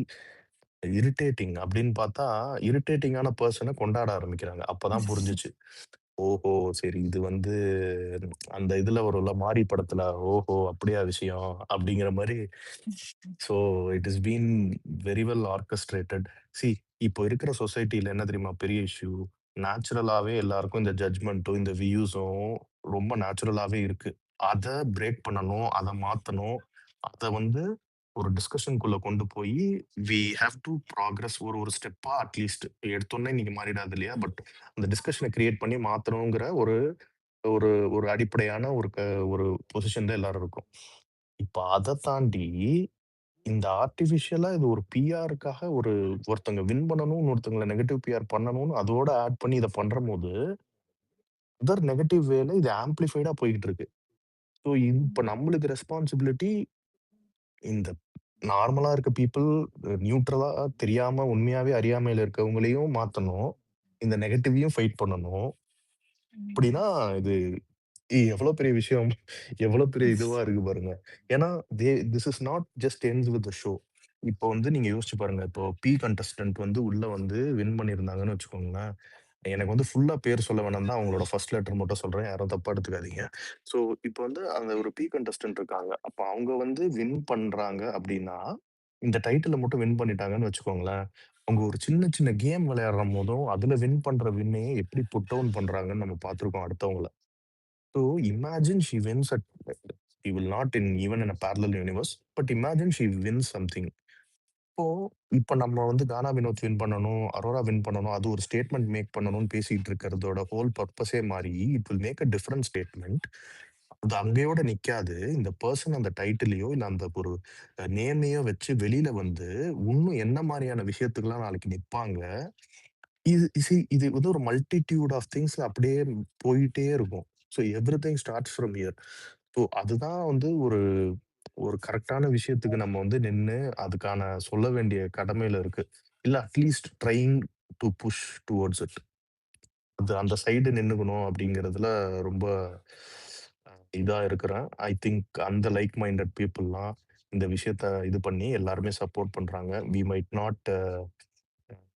S1: இரிட்டேட்டிங் அப்படின்னு பார்த்தா, இரிட்டேட்டிங்கான பெர்சன கொண்டாட ஆரம்பிக்கிறாங்க. அப்பதான் புரிஞ்சுச்சு. ஓஹோ! சரி இது வந்து அந்த இதுல வரும்ல மாரி படத்துல, ஓஹோ! அப்படியா விஷயம்? அப்படிங்கிற மாரி so it is been very well orchestrated. C இப்போ இருக்கிற சொசைட்டில என்ன தெரியுமா பெரிய இஷ்யூ? நேச்சுரலாவே எல்லாருக்கும் இந்த ஜட்ஜ்மென்ட்டும், இந்த வியூஸும் ரொம்ப நேச்சுரலாவே இருக்கு. அத பிரேக் பண்ணணும். அத மாத்தணும். அத வந்து ஒரு டிஸ்கஷன்க்குள்ள கொண்டு போயி வி ஹேவ் டூ ப்ராக்ரஸ் ஒரு ஒரு ஸ்டெப்பா அட்லீஸ்ட் எடுத்தோனே இன்னைக்கு மாறிடாது இல்லையா? பட் அந்த டிஸ்கஷன கிரியேட் பண்ணி மாத்தணுங்கிற ஒரு ஒரு ஒரு அடிப்படையான ஒரு பொசிஷன்ல எல்லாரும் இருக்கோம். இப்ப அத தாண்டி இந்த ஆர்டிஃபிஷியலா இது ஒரு பிஆருக்காக ஒருத்தங்க வின் பண்ணணும், இன்னொருத்தங்கள நெகட்டிவ் பிஆர் பண்ணணும்னு அதோட ஆட் பண்ணி இத பண்றம்போது, அதர் நெகட்டிவ் வேல இது ஆம்பிளிஃபைடா போயிட்டு இருக்கு. ஸோ இப்ப நம்மளுக்கு ரெஸ்பான்சிபிலிட்டி இந்த நார்மலா இருக்க பீப்பிள் நியூட்ரலா தெரியாம உண்மையாவே அறியாமையில இருக்கவங்களையும் மாத்தணும். இந்த நெகட்டிவையும் ஃபைட் பண்ணணும். அப்படின்னா இது எவ்வளோ பெரிய விஷயம். எவ்வளோ பெரிய இதுவா இருக்கு பாருங்க. ஏன்னா this is not just ends with the show. இப்போ வந்து நீங்க யோசிச்சு பாருங்க. இப்போ கண்டஸ்டன்ட் வந்து உள்ள வந்து வின் பண்ணியிருந்தாங்கன்னு வச்சுக்கோங்களேன். எனக்கு வந்து ஃபுல்லா பேர் சொல்ல வேணாம் தான் அவங்களோட ஃபர்ஸ்ட் லெட்டர் மட்டும் சொல்றேன். யாரும் தப்பா எடுத்துக்காதீங்க. ஸோ இப்போ வந்து அந்த ஒரு கண்டஸ்டன்ட் இருக்காங்க. அப்ப அவங்க வந்து வின் பண்றாங்க அப்படின்னா, இந்த டைட்டில மட்டும் வின் பண்ணிட்டாங்கன்னு வச்சுக்கோங்களேன். அவங்க ஒரு சின்ன சின்ன கேம் விளையாடுறம்போதும், அதுல வின் பண்ற வின்னையே எப்படி புட் டவுன் பண்றாங்கன்னு நம்ம பார்த்துருக்கோம் அடுத்தவங்கள. So imagine she wins at she will not in even in a parallel universe, but imagine she wins something. இப்போ இப்ப நம்ம வந்து கானா வினோத் வின் பண்ணணும், அரோரா வின் பண்ணணும், அது ஒரு ஸ்டேட்மெண்ட் மேக் பண்ணணும்னு பேசிட்டு இருக்கிறதோட ஹோல் பர்ப்பஸே மாறி, it will make a different statement. அது அங்கேயோட நிக்காது. இந்த பெர்சன் அந்த டைட்டிலையோ, இல்ல அந்த ஒரு நேமையோ வச்சு வெளியில வந்து, இன்னும் என்ன மாரியான விஷயத்துக்குலாம் நாளைக்கு நிப்பாங்க. இது வந்து ஒரு மல்டிட்யூட் ஆஃப் திங்ஸ்ல அப்படியே போயிட்டே இருக்கும். So everything starts from here. So அதுதான் வந்து ஒரு ஒரு கரெக்ட்டான விஷயத்துக்கு நம்ம வந்து நின்னு, அதுக்கான சொல்ல வேண்டிய கடமையில இருக்கு. இல்ல at least trying to push towards it. அது அந்த சைடு நின்னுக்கணும் அப்படிங்கிறதுல ரொம்ப இதா இருக்கிறேன். ஐ திங்க் அந்த லைக் மைண்டட் பீப்பிள்லாம் இந்த விஷயத்த இது பண்ணி எல்லாருமே சப்போர்ட் பண்றாங்க. வி மைட் நாட்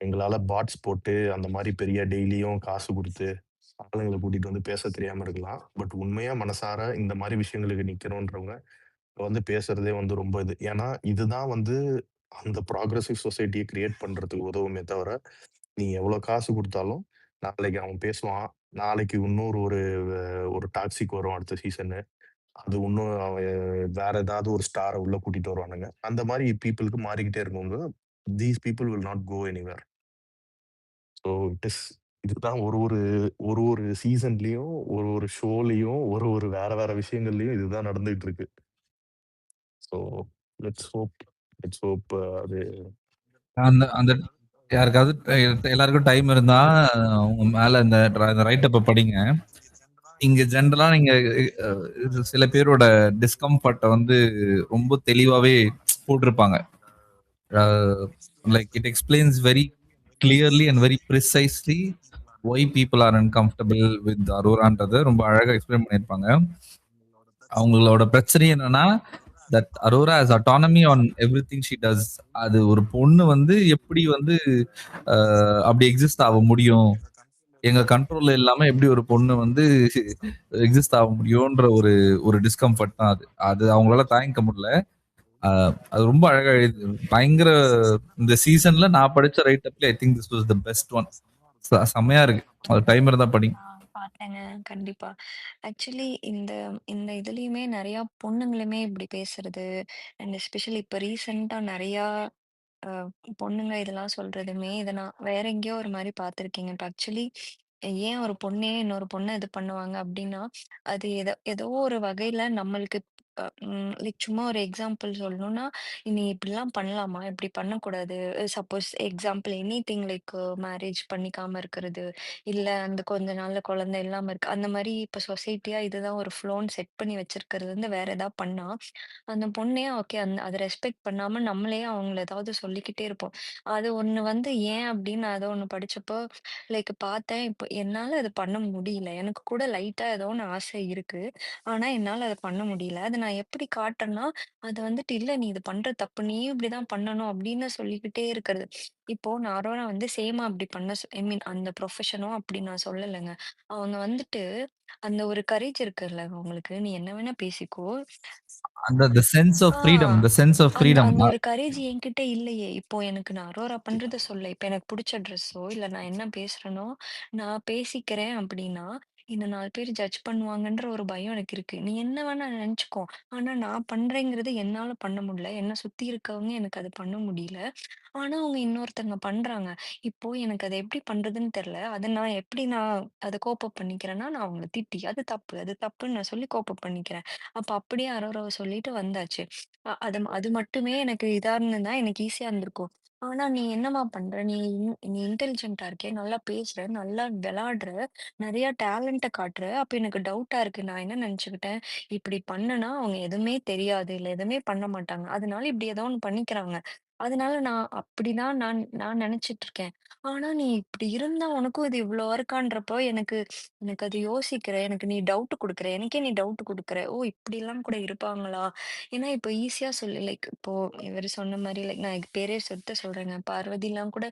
S1: எங்களால பாட்ஸ் போட்டு அந்த மாரி பெரிய டெய்லியும் காசு குடுத்து, ஆளுங்கள கூட்டிட்டு வந்து பேச தெரியாம இருக்கலாம். பட் உண்மையா மனசார இந்த மாரி விஷயங்களுக்கு நிக்கிறோன்றவங்க வந்து பேசுறதே வந்து ரொம்ப இது. ஏன்னா, இதுதான் வந்து அந்த ப்ராக்ரசிவ் சொசைட்டிய கிரியேட் பண்றதுக்கு உதவுமே தவிர, நீ எவ்வளோ காசு குடுத்தாலும், நாளைக்கு அவன் பேசுவான். நாளைக்கு இன்னொரு ஒரு டாக்ஸிக் வரும் அடுத்த சீசனு. அது இன்னும் அவன் வேற ஏதாவது ஒரு ஸ்டார உள்ள கூட்டிட்டு வருவானுங்க. அந்த மாரி பீப்பிள்க்கு மாறிக்கிட்டே இருக்கும்போது, these people will not go anywhere. So it is இதுதான் ஒரு ஒரு சீசன்லயும், ஒரு ஒரு ஷோலயும், ஒரு ஒரு வேற வேற விஷயங்கள்லயும் இதுதான் நடந்துகிட்டு இருக்கு. So let's hope let's hope அது
S2: அந்த அந்த யாருக்காவது எல்லாருக்கும் டைம் இருந்தா உங்க மேல இந்த ரைட் அப்ப படிங்க. இங்க ஜென்ரலா நீங்க சில பேரோட டிஸ்கம்ஃபர்ட்ட வந்து ரொம்ப தெளிவாவே போட்டிருப்பாங்க. Like it explains very clearly and very precisely why people are uncomfortable with அரோரான்றதை ரொம்ப அழகா எக்ஸ்பிளைன் பண்ணியிருப்பாங்க. அவங்களோட பிரச்சனை என்னன்னா that Aurora has autonomy on everything she does. அது ஒரு பொண்ணு வந்து எப்படி வந்து அப்படி எக்ஸிஸ்ட் ஆக முடியும், எங்க கண்ட்ரோல்ல இல்லாம எப்படி ஒரு பொண்ணு வந்து எக்ஸிஸ்ட் ஆக முடியும்ன்ற ஒரு ஒரு டிஸ்கம்ஃபர்ட் தான் அது. அது அவங்களால தாங்கிக்க முடியல. அது ரொம்ப அழகா பயங்கர இந்த சீசன்ல நான் படிச்ச ரைட் அப்ல I think this was the best one. செமையா இருக்கு. அது டைம் இருந்தா படிங்க.
S5: பார்த்தேங்க. கண்டிப்பா. ஆக்சுவலி இந்த இந்த இதுலயுமே நெறையா பொண்ணுங்களுமே இப்படி பேசுறது, அண்ட் எஸ்பெஷலி இப்ப ரீசென்ட்டா நெறையா அ பொண்ணுங்க இதெல்லாம் சொல்றதுமே, இத நான் வேற எங்கேயோ ஒரு மாரி பார்த்துருக்கேங்க. இப்ப ஆக்சுவலி ஏன் ஒரு பொண்ணே இன்னொரு பொண்ண இது பண்ணுவாங்க அப்டின்னா, அது ஏதோ ஒரு வகையில நம்மளுக்கு லைக் சும்மா ஒரு எக்ஸாம்பிள் சொல்லணும்னா, "நீ இப்படிலாம் பண்ணலாமா? இப்படி பண்ணக்கூடாது." Suppose example anything like marriage பண்ணிக்காம இருக்கிறது, இல்ல அந்த கொஞ்ச நாள்ல குழந்தை இல்லாம இருக்கு. அந்த மாரி இப்ப சொசைட்டியா இதுதான் ஒரு ஃப்ளோன்னு செட் பண்ணி வச்சிருக்கிறது வந்து வேற ஏதாவது பண்ணா, அந்த பொண்ணே ஓகே அத ரெஸ்பெக்ட் பண்ணாம நம்மளே அவங்கள ஏதாவது சொல்லிக்கிட்டே இருப்போம். அது ஒண்ணு வந்து ஏன் அப்படின்னு நான் ஏதோ ஒண்ணு படிச்சப்போ லைக் பார்த்தேன். இப்போ என்னால அத பண்ண முடியல. எனக்கு கூட லைட்டா ஏதோ ஒண்ணு ஆசை இருக்கு. ஆனா என்னால அத பண்ண முடியல. அத நான் எப்படி காட்டுறேன்னா, அது வந்துட்டு இல்ல நீ இது பண்ற தப்பு. நீயும் இப்படிதான் பண்ணணும் அப்படின்னு சொல்லிக்கிட்டே இருக்கிறது. இப்போ நார்மலா வந்து சேமா அப்படி பண்ண ஐ மீன் அந்த ப்ரொஃபஷனும் அப்படி நான் சொல்லலைங்க. அவங்க வந்துட்டு அந்த ஒரு கரேஜ் இருக்குல்ல அவங்களுக்கு. நீ என்ன வேணா பேசிக்கோ.
S2: அந்த sense of
S5: uh.
S2: Freedom the sense of
S5: அந்த
S2: ஃப்ரீடம்.
S5: அந்த ஒரு கரேஜ் என்கிட்ட இல்லையே! இப்போ எனக்கு நான் அரோரா பண்றத சொல்ல. இப்ப எனக்கு புடிச்ச ட்ரெஸ்ஸோ, இல்ல நான் என்ன பேசுறேனோ, நான் பேசிக்கிறேன் அப்டின்னா, என்ன 4 பேர் ஜட்ஜ் பண்ணுவாங்கன்ற ஒரு பயம் எனக்கு இருக்கு. நீ என்ன வேணா நெனச்சுக்கோ. ஆனா நான் பண்றேங்கிறது என்னால பண்ண முடியல. என்ன சுத்தி இருக்கவங்க எனக்கு அது பண்ண முடியல. ஆனா அவங்க இன்னொருத்தங்க பண்றாங்க. இப்போ எனக்கு அத எப்டி பண்றதுன்னு தெர்ல. அத நான் எப்டி அத கோப் அப் பண்ணிக்கிறேன்னா, நான் அவங்கள திட்டி, அது தப்புன்னு நான் சொல்லி கோப் அப் பண்ணிக்கிறேன். அப்ப அப்படியே அரோராவ சொல்லிட்டு வந்தாச்சு. அது மட்டுமே எனக்கு இதா இருந்திருந்தா எனக்கு ஈஸியா இருந்திருக்கும். ஆனா, "நீ என்னம்மா பண்ற? நீ இன்டெலிஜென்ட்டா இருக்கே! நல்லா பேசுற, நல்லா விளையாடுற, நெறைய டேலண்ட்ட காட்டுற." அப்ப எனக்கு டவுட்டா இருக்கு. நான் என்ன நெனச்சுக்கிட்டேன், இப்படி பண்ணுனா அவங்க எதுவுமே தெரியாது, இல்ல எதுவுமே பண்ண மாட்டாங்க. அதனால இப்படி ஏதோ ஒண்ணு பண்ணிக்கிறாங்க. அதனால நான் அப்படிதான் நான் நான் நெனச்சுட்டு இருக்கேன். ஆனா, நீ இப்படி இருந்தா உனக்கும் இது இவ்ளோ இருக்கான்றப்போ எனக்கு எனக்கு அது யோசிக்கிறேன். எனக்கு நீ டவுட் குடுக்குற. எனக்கே நீ டவுட் குடுக்குற. ஓ! இப்படிலாம் கூட இருப்பாங்களா? ஏன்னா, இப்போ ஈஸியா சொல்லு லைக் இப்போ இவரு சொன்ன மாரி லைக் நான் எங்க பேரே சொல்றேங்க. பார்வதிலாம் கூட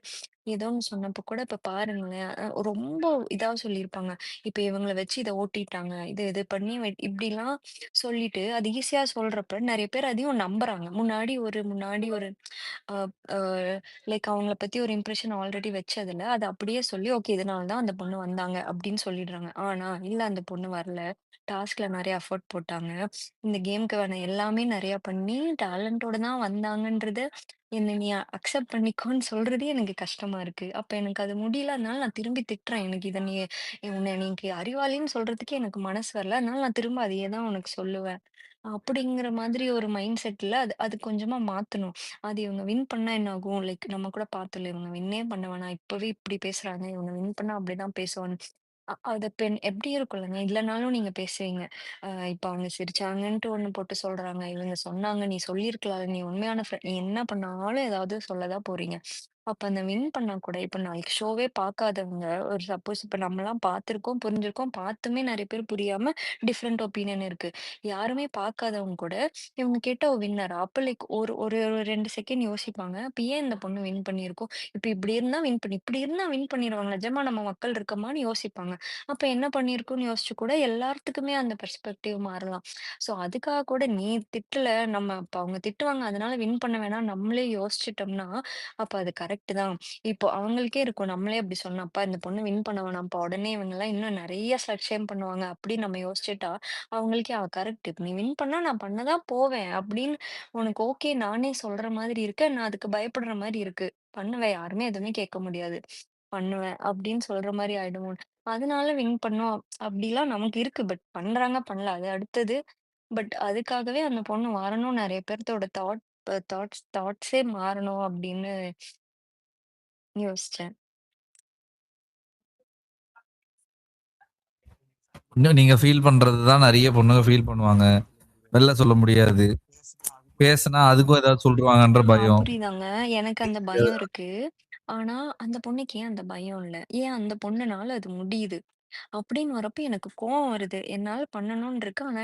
S5: ஏதோ ஒண்ணு சொன்னப்போ கூட இப்ப பாருங்களேன், ரொம்ப இதா சொல்லியிருப்பாங்க. இப்ப இவங்கள வச்சு இத ஓட்டிட்டாங்க. இது பண்ணி இப்படிலாம் சொல்லிட்டு, அது ஈஸியா சொல்றப்ப நெறைய பேர் அதையும் நம்புறாங்க. முன்னாடி ஒரு அ அ லைக் அவங்கள பத்தி ஒரு இம்ப்ரஷன் ஆல்ரெடி வச்சதுல, அத அப்படியே சொல்லி, ஓகே இதனால தான் அந்த பொண்ணு வந்தாங்க அப்படின்னு சொல்லிடுறாங்க. ஆனா, இல்ல அந்த பொண்ணு வரல. டாஸ்க்ல நெறைய எஃபோர்ட் போட்டாங்க. இந்த கேம்க்கு வேண எல்லாமே நெறைய பண்ணி, டேலண்டோட தான் வந்தாங்கன்றத என்ன நீ அக்செப்ட் பண்ணிக்கோன்னு சொல்றதே எனக்கு கஷ்டமா இருக்கு. அப்ப எனக்கு அது முடியல. அதனால நான் திரும்பி திட்டுறேன். எனக்கு இத உன்ன நீ அறிவாளின்னு சொல்றதுக்கே எனக்கு மனசு வரல. அதனால நான் திரும்ப அதையே தான் உனக்கு சொல்லுவேன். அப்படிங்கிற மாதிரி ஒரு மைண்ட் செட்ல அது அது கொஞ்சமா மாத்தணும். அது இவங்க வின் பண்ணா என்ன ஆகும்? லைக் நம்ம கூட பார்த்தோம்ல, இவங்க வின்னே பண்ண வேணாம். இப்பவே இப்படி பேசுறாங்க. இவங்க வின் பண்ணா அப்படிதான் பேசுவாங்க. அது பெண் எப்படி இருக்கும்லங்க. இல்லனாலும் நீங்க பேசுவீங்க. இப்ப அவங்க சிரிச்சாங்கன்ட்டு ஒண்ணு போட்டு சொல்றாங்க. இவங்க சொன்னாங்க, நீ சொல்லியிருக்கலாம்ல. நீ உண்மையான நீ என்ன பண்ணாலும் ஏதாவது சொல்ல தான் போறீங்க. அப்ப அந்த வின் பண்ணா கூட இப்ப நாளைக்கு ஷோவே பார்க்காதவங்க, ஒரு சப்போஸ் இப்ப நம்மலாம் பார்த்துருக்கோம், புரிஞ்சிருக்கோம். பார்த்துமே நெறைய பேர் புரியாம டிஃபரண்ட் ஒப்பீனியன் இருக்கு. யாருமே பார்க்காதவங்க கூட இவங்க கேட்டா வின்னரா? அப்ப லைக் ஒரு ஒரு 2 செகண்ட் யோசிப்பாங்க. அப்ப ஏன் இந்த பொண்ணு வின் பண்ணியிருக்கும்? இப்ப இப்படி இருந்தா வின் பண்ணிருவாங்க. நிஜமா நம்ம மக்கள் இருக்கமான்னு யோசிப்பாங்க. அப்ப என்ன பண்ணியிருக்கும்னு யோசிச்சு கூட எல்லாத்துக்குமே அந்த பெர்ஸ்பெக்டிவ் மாறலாம். ஸோ அதுக்காக கூட நீ திட்டல, நம்ம அப்ப அவங்க திட்டுவாங்க. அதனால வின் பண்ண வேணாம் நம்மளே யோசிச்சுட்டோம்னா, அப்ப அது கரெக்ட் தான். இப்போ அவங்களுக்கே இருக்கும். நம்மளே அப்படி சொன்னா, அப்பா இந்த பொண்ணு வின் பண்ண வேணாம்ப்பா. உடனே இவங்கலாம் இன்னும் நெறைய ஸ்லட் ஷேம் பண்ணுவாங்க. அப்படின்னு நம்ம யோசிச்சுட்டா, அவங்களுக்கே கரெக்ட். நீ வின் பண்ணா நான் பண்ண தான் போவேன். அப்படின்னு உனக்கு ஓகே நானே சொல்ற மாதிரி இருக்கு. நான் அதுக்கு பயப்படுற மாரி இருக்கு. பண்ணுவேன். யாருமே எதுவுமே கேட்க முடியாது. பண்ணுவேன். அப்படின்னு சொல்ற மாரி ஆயிடும். அதனால வின் பண்ணோம். அப்படிலாம் நமக்கு இருக்கு. பட் பண்றாங்க, பண்ணல. அது அடுத்தது. பட் அதுக்காகவே அந்த பொண்ணு வரணும் நெறைய பேர்த்தோட தாட்ஸே மாறணும் அப்படின்னு யோசிச்சேன்.
S2: இன்னும் நீங்க ஃபீல் பண்றது தான் நெறைய பொண்ணுங்க ஃபீல் பண்ணுவாங்க. வெளில சொல்ல முடியாது. பேசுனா அதுக்கும் ஏதாவது சொல்ருவாங்கன்ற பயம்.
S5: புரியுதாங்க. எனக்கு அந்த பயம் இருக்கு. ஆனா, அந்த பொண்ணுக்கு ஏன் அந்த பயம் இல்ல? ஏன் அந்த பொண்ணுனால அது முடியுது? அப்படின்னு வரப்ப எனக்கு கோவம் வருது. என்னால பண்ணணும்னு இருக்கு. ஆனா,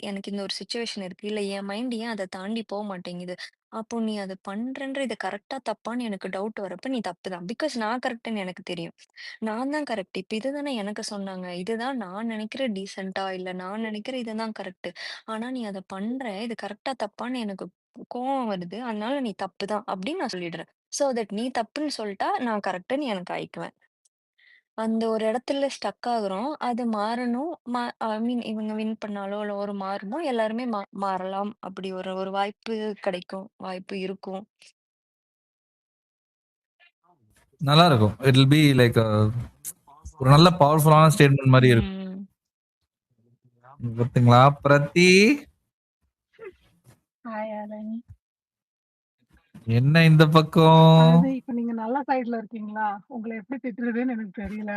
S5: எனக்கு இந்த ஒரு சிச்சுவேஷன் இருக்கு. இல்ல என் மைண்ட் ஏன் அத தாண்டி மாட்டேங்குது? அப்போ நீ அத பண்றன்ற இது கரெக்ட்டா, தப்பான்னு எனக்கு டவுட் வரப்ப நீ தப்பு தான். பிகாஸ் நான் கரெக்ட்ன்னு எனக்கு தெரியும். நான் தான் கரெக்ட். இப்ப இதுதானே எனக்கு சொன்னாங்க. இதுதான் நான் நெனைக்கிற டீசென்ட்டா, இல்ல நான் நெனைக்கிற இதுதான் கரெக்ட். ஆனா நீ அத பண்ற. இது கரெக்ட்டா, தப்பான்னு எனக்கு கோவம் வருது. அதனால நீ தப்பு தான் அப்படின்னு நான் சொல்லிடுறேன். சோ தட் நீ தப்புன்னு சொல்ட்டா, நான் கரெக்ட்ன்னு எனக்கு ஆயிக்குவேன். அந்த ஒரு இடத்துல ஸ்டக் ஆகுறோம். அது மாறணும். ஐ மீன் இவங்க வின் பண்ணாலோ, இல்ல ஒரு மாறுமோ, எல்லாருமே மாறலாம். அப்படி ஒரு ஒரு வாய்ப்பு கிடைக்கும். வாய்ப்பு இருக்கும்.
S2: நல்லா இருக்கும். இட் வில் பி லைக் ஒரு நல்ல பவர்ஃபுல்லான ஸ்டேட்மெண்ட் மாரி இருக்கும்.
S5: ம்.
S2: பாத்தீங்களா? பிரதி
S6: ஹாய் ஆரணி.
S2: என்ன இந்த பக்கம்?
S6: அதாவது இப்ப நீங்க நல்ல சைடுல இருக்கீங்களா? உங்கள எப்படி திட்டுறதுன்னு எனக்கு தெரியல.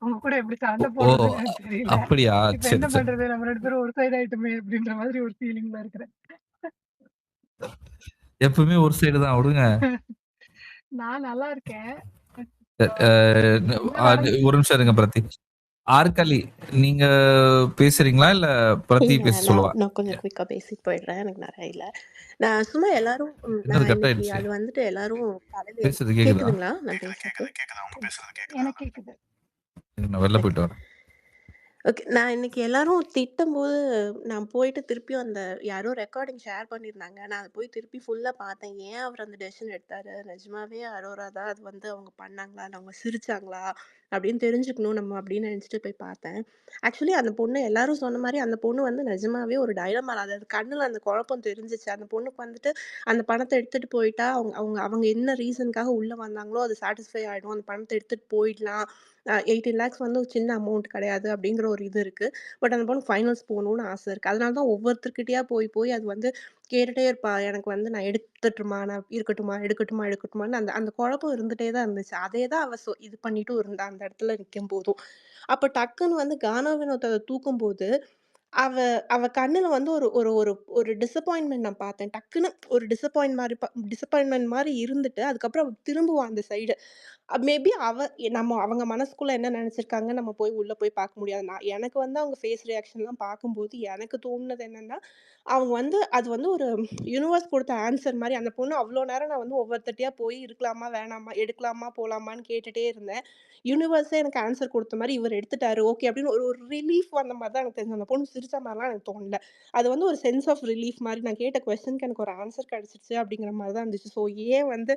S6: உங்க கூட எப்படி சண்டை
S2: ஓ!
S6: போடுறதுன்னு எனக்கு தெரியல.
S2: அப்படியா?
S6: இப்ப என்ன
S2: சரி, சரி.
S6: பண்றது? நம்ம 2 பேரும் ஒரு சைடு ஆயிட்டோமே அப்படின்ற மாதிரி ஒரு ஃபீலிங்ல இருக்கிறேன்.
S2: எப்பவுமே ஒரு சைடு தான் விடுங்க.
S6: நான் நல்லா இருக்கேன்.
S2: அ
S6: என்ன நடந்து
S2: ஒரு நிமிஷம் இருங்க பிரதி. ஆர்கலி நீங்க பேசுறீங்களா? இல்ல பிரதி
S7: இல்ல.
S2: பேச சொல்லவா?
S7: நான் கொஞ்சம் குயிக்கா பேசிட்டு போயிடுறேன். எனக்கு நெறைய இல்ல. நான் சும்மா எல்லாரும்
S2: என்னது
S7: நான்
S2: கட்
S7: இன்னைக்கு
S2: ஆயிடுச்சு?
S7: அது வந்துட்டு எல்லாரும் காலையில
S2: பேசுறது கேக்குதா?
S7: கேக்குதுங்களா? நான்
S1: கேக்குது
S7: பேசுறது?
S1: கேக்குது கேக்குது அவங்க பேசுறது கேக்குது
S6: எனக்கு கேக்குது.
S2: நான் வெளில
S7: ஓகே.
S2: போயிட்டு வரேன்.
S7: ஓகே. நான் இன்னைக்கு எல்லாரும் திட்டும்போது, நான் போயிட்டு திருப்பியும் அந்த யாரோ ரெக்கார்டிங் ஷேர் பண்ணியிருந்தாங்க. நான் அத போய் திருப்பி ஃபுல்லா பார்த்தேன். ஏன் அவர் அந்த டெசிஷன் எடுத்தாரு? நிஜமாவே அரோரா தான் அது வந்து அவங்க பண்ணாங்களா? இல்ல அவங்க சிரிச்சாங்களா? அப்படின்னு தெரிஞ்சுக்கணும் நம்ம அப்படின்னு நினைச்சுட்டு போய் பார்த்தேன். ஆக்சுவலி அந்த பொண்ணு எல்லாரும் சொன்ன மாரி அந்த பொண்ணு வந்து நிஜமாவே ஒரு டைலமால அதாவது கண்ணுல அந்த குழப்பம் தெரிஞ்சுச்சு. அந்த பொண்ணுக்கு வந்துட்டு அந்த பணத்த எடுத்துட்டு போயிட்டா, அவங்க அவங்க அவங்க என்ன ரீசனுக்காக உள்ள வந்தாங்களோ, அது சாட்டிஸ்ஃபை ஆயிடும். அந்த பணத்த எடுத்துட்டு போயிடலாம். 18 லேக்ஸ் வந்து ஒரு சின்ன அமௌண்ட் கிடையாது அப்படிங்கிற ஒரு இது இருக்கு. பட் அந்த பொண்ணுக்கு ஃபைனல்ஸ் போகணும்னு ஆசை இருக்கு. அதனால தான் ஒவ்வொருத்தர்கிட்டயா போய் போய் அது வந்து கேட்டுட்டே இருப்பா. எனக்கு வந்து நான் எடுத்துட்டுமா? நான் இருக்கட்டுமா? எடுக்கட்டுமா? எடுக்கட்டுமான்னு அந்த அந்த குழப்பம் இருந்துட்டே தான் இருந்துச்சு. அதே தான் அவ இது பண்ணிட்டும் இருந்தா அந்த இடத்துல நிக்கும்போதும். அப்ப டக்குன்னு வந்து கானா வினோத் அத தூக்கும்போது, அவ அவ கண்ணுல வந்து ஒரு ஒரு ஒரு ஒரு டிசப்பாயின்ட்மென்ட் நான் பார்த்தேன். டக்குன்னு ஒரு டிசப்பாயின்ட்மென்ட் மாரி இருந்துட்டு, அதுக்கப்புறம் அவ திரும்புவா அந்த சைடு. மேபி நம்ம அவங்க மனசுக்குள்ள என்ன நெனச்சிருக்காங்க, நம்ம போய் உள்ள போய் பார்க்க முடியாது. எனக்கு வந்து அவங்க ஃபேஸ் ரியாக்ஷன்லாம் பார்க்கும்போது, எனக்கு தோணுனது என்னன்னா, அவங்க வந்து அது வந்து ஒரு யூனிவர்ஸ் குடுத்த ஆன்சர் மாரி, அந்த பொண்ணு அவ்ளோ நேரம் நான் வந்து ஒவ்வொருத்தர்ட்டயா போய் இருக்கலாமா? வேணாமா? எடுக்கலாமா? போலாமான்னு கேட்டுட்டே இருந்தேன். யூனிவர்ஸே எனக்கு ஆன்சர் குடுத்த மாரி, இவரு எடுத்துட்டாரு. ஓகே அப்படின்னு ஒரு ஒரு ரிலீஃப் வந்த மாரி தான் எனக்கு தெரிஞ்சது. அந்த பொண்ணு சிரிச்ச மாரிலாம் எனக்கு தோணல. அது வந்து ஒரு சென்ஸ் ஆஃப் ரிலீஃப் மாரி, நான் கேட்ட கொஸ்டினுக்கு எனக்கு ஒரு ஆன்சர் கிடைச்சிருச்சு அப்படிங்கிற மாரி தான் இருந்துச்சு. ஸோ ஏன் வந்து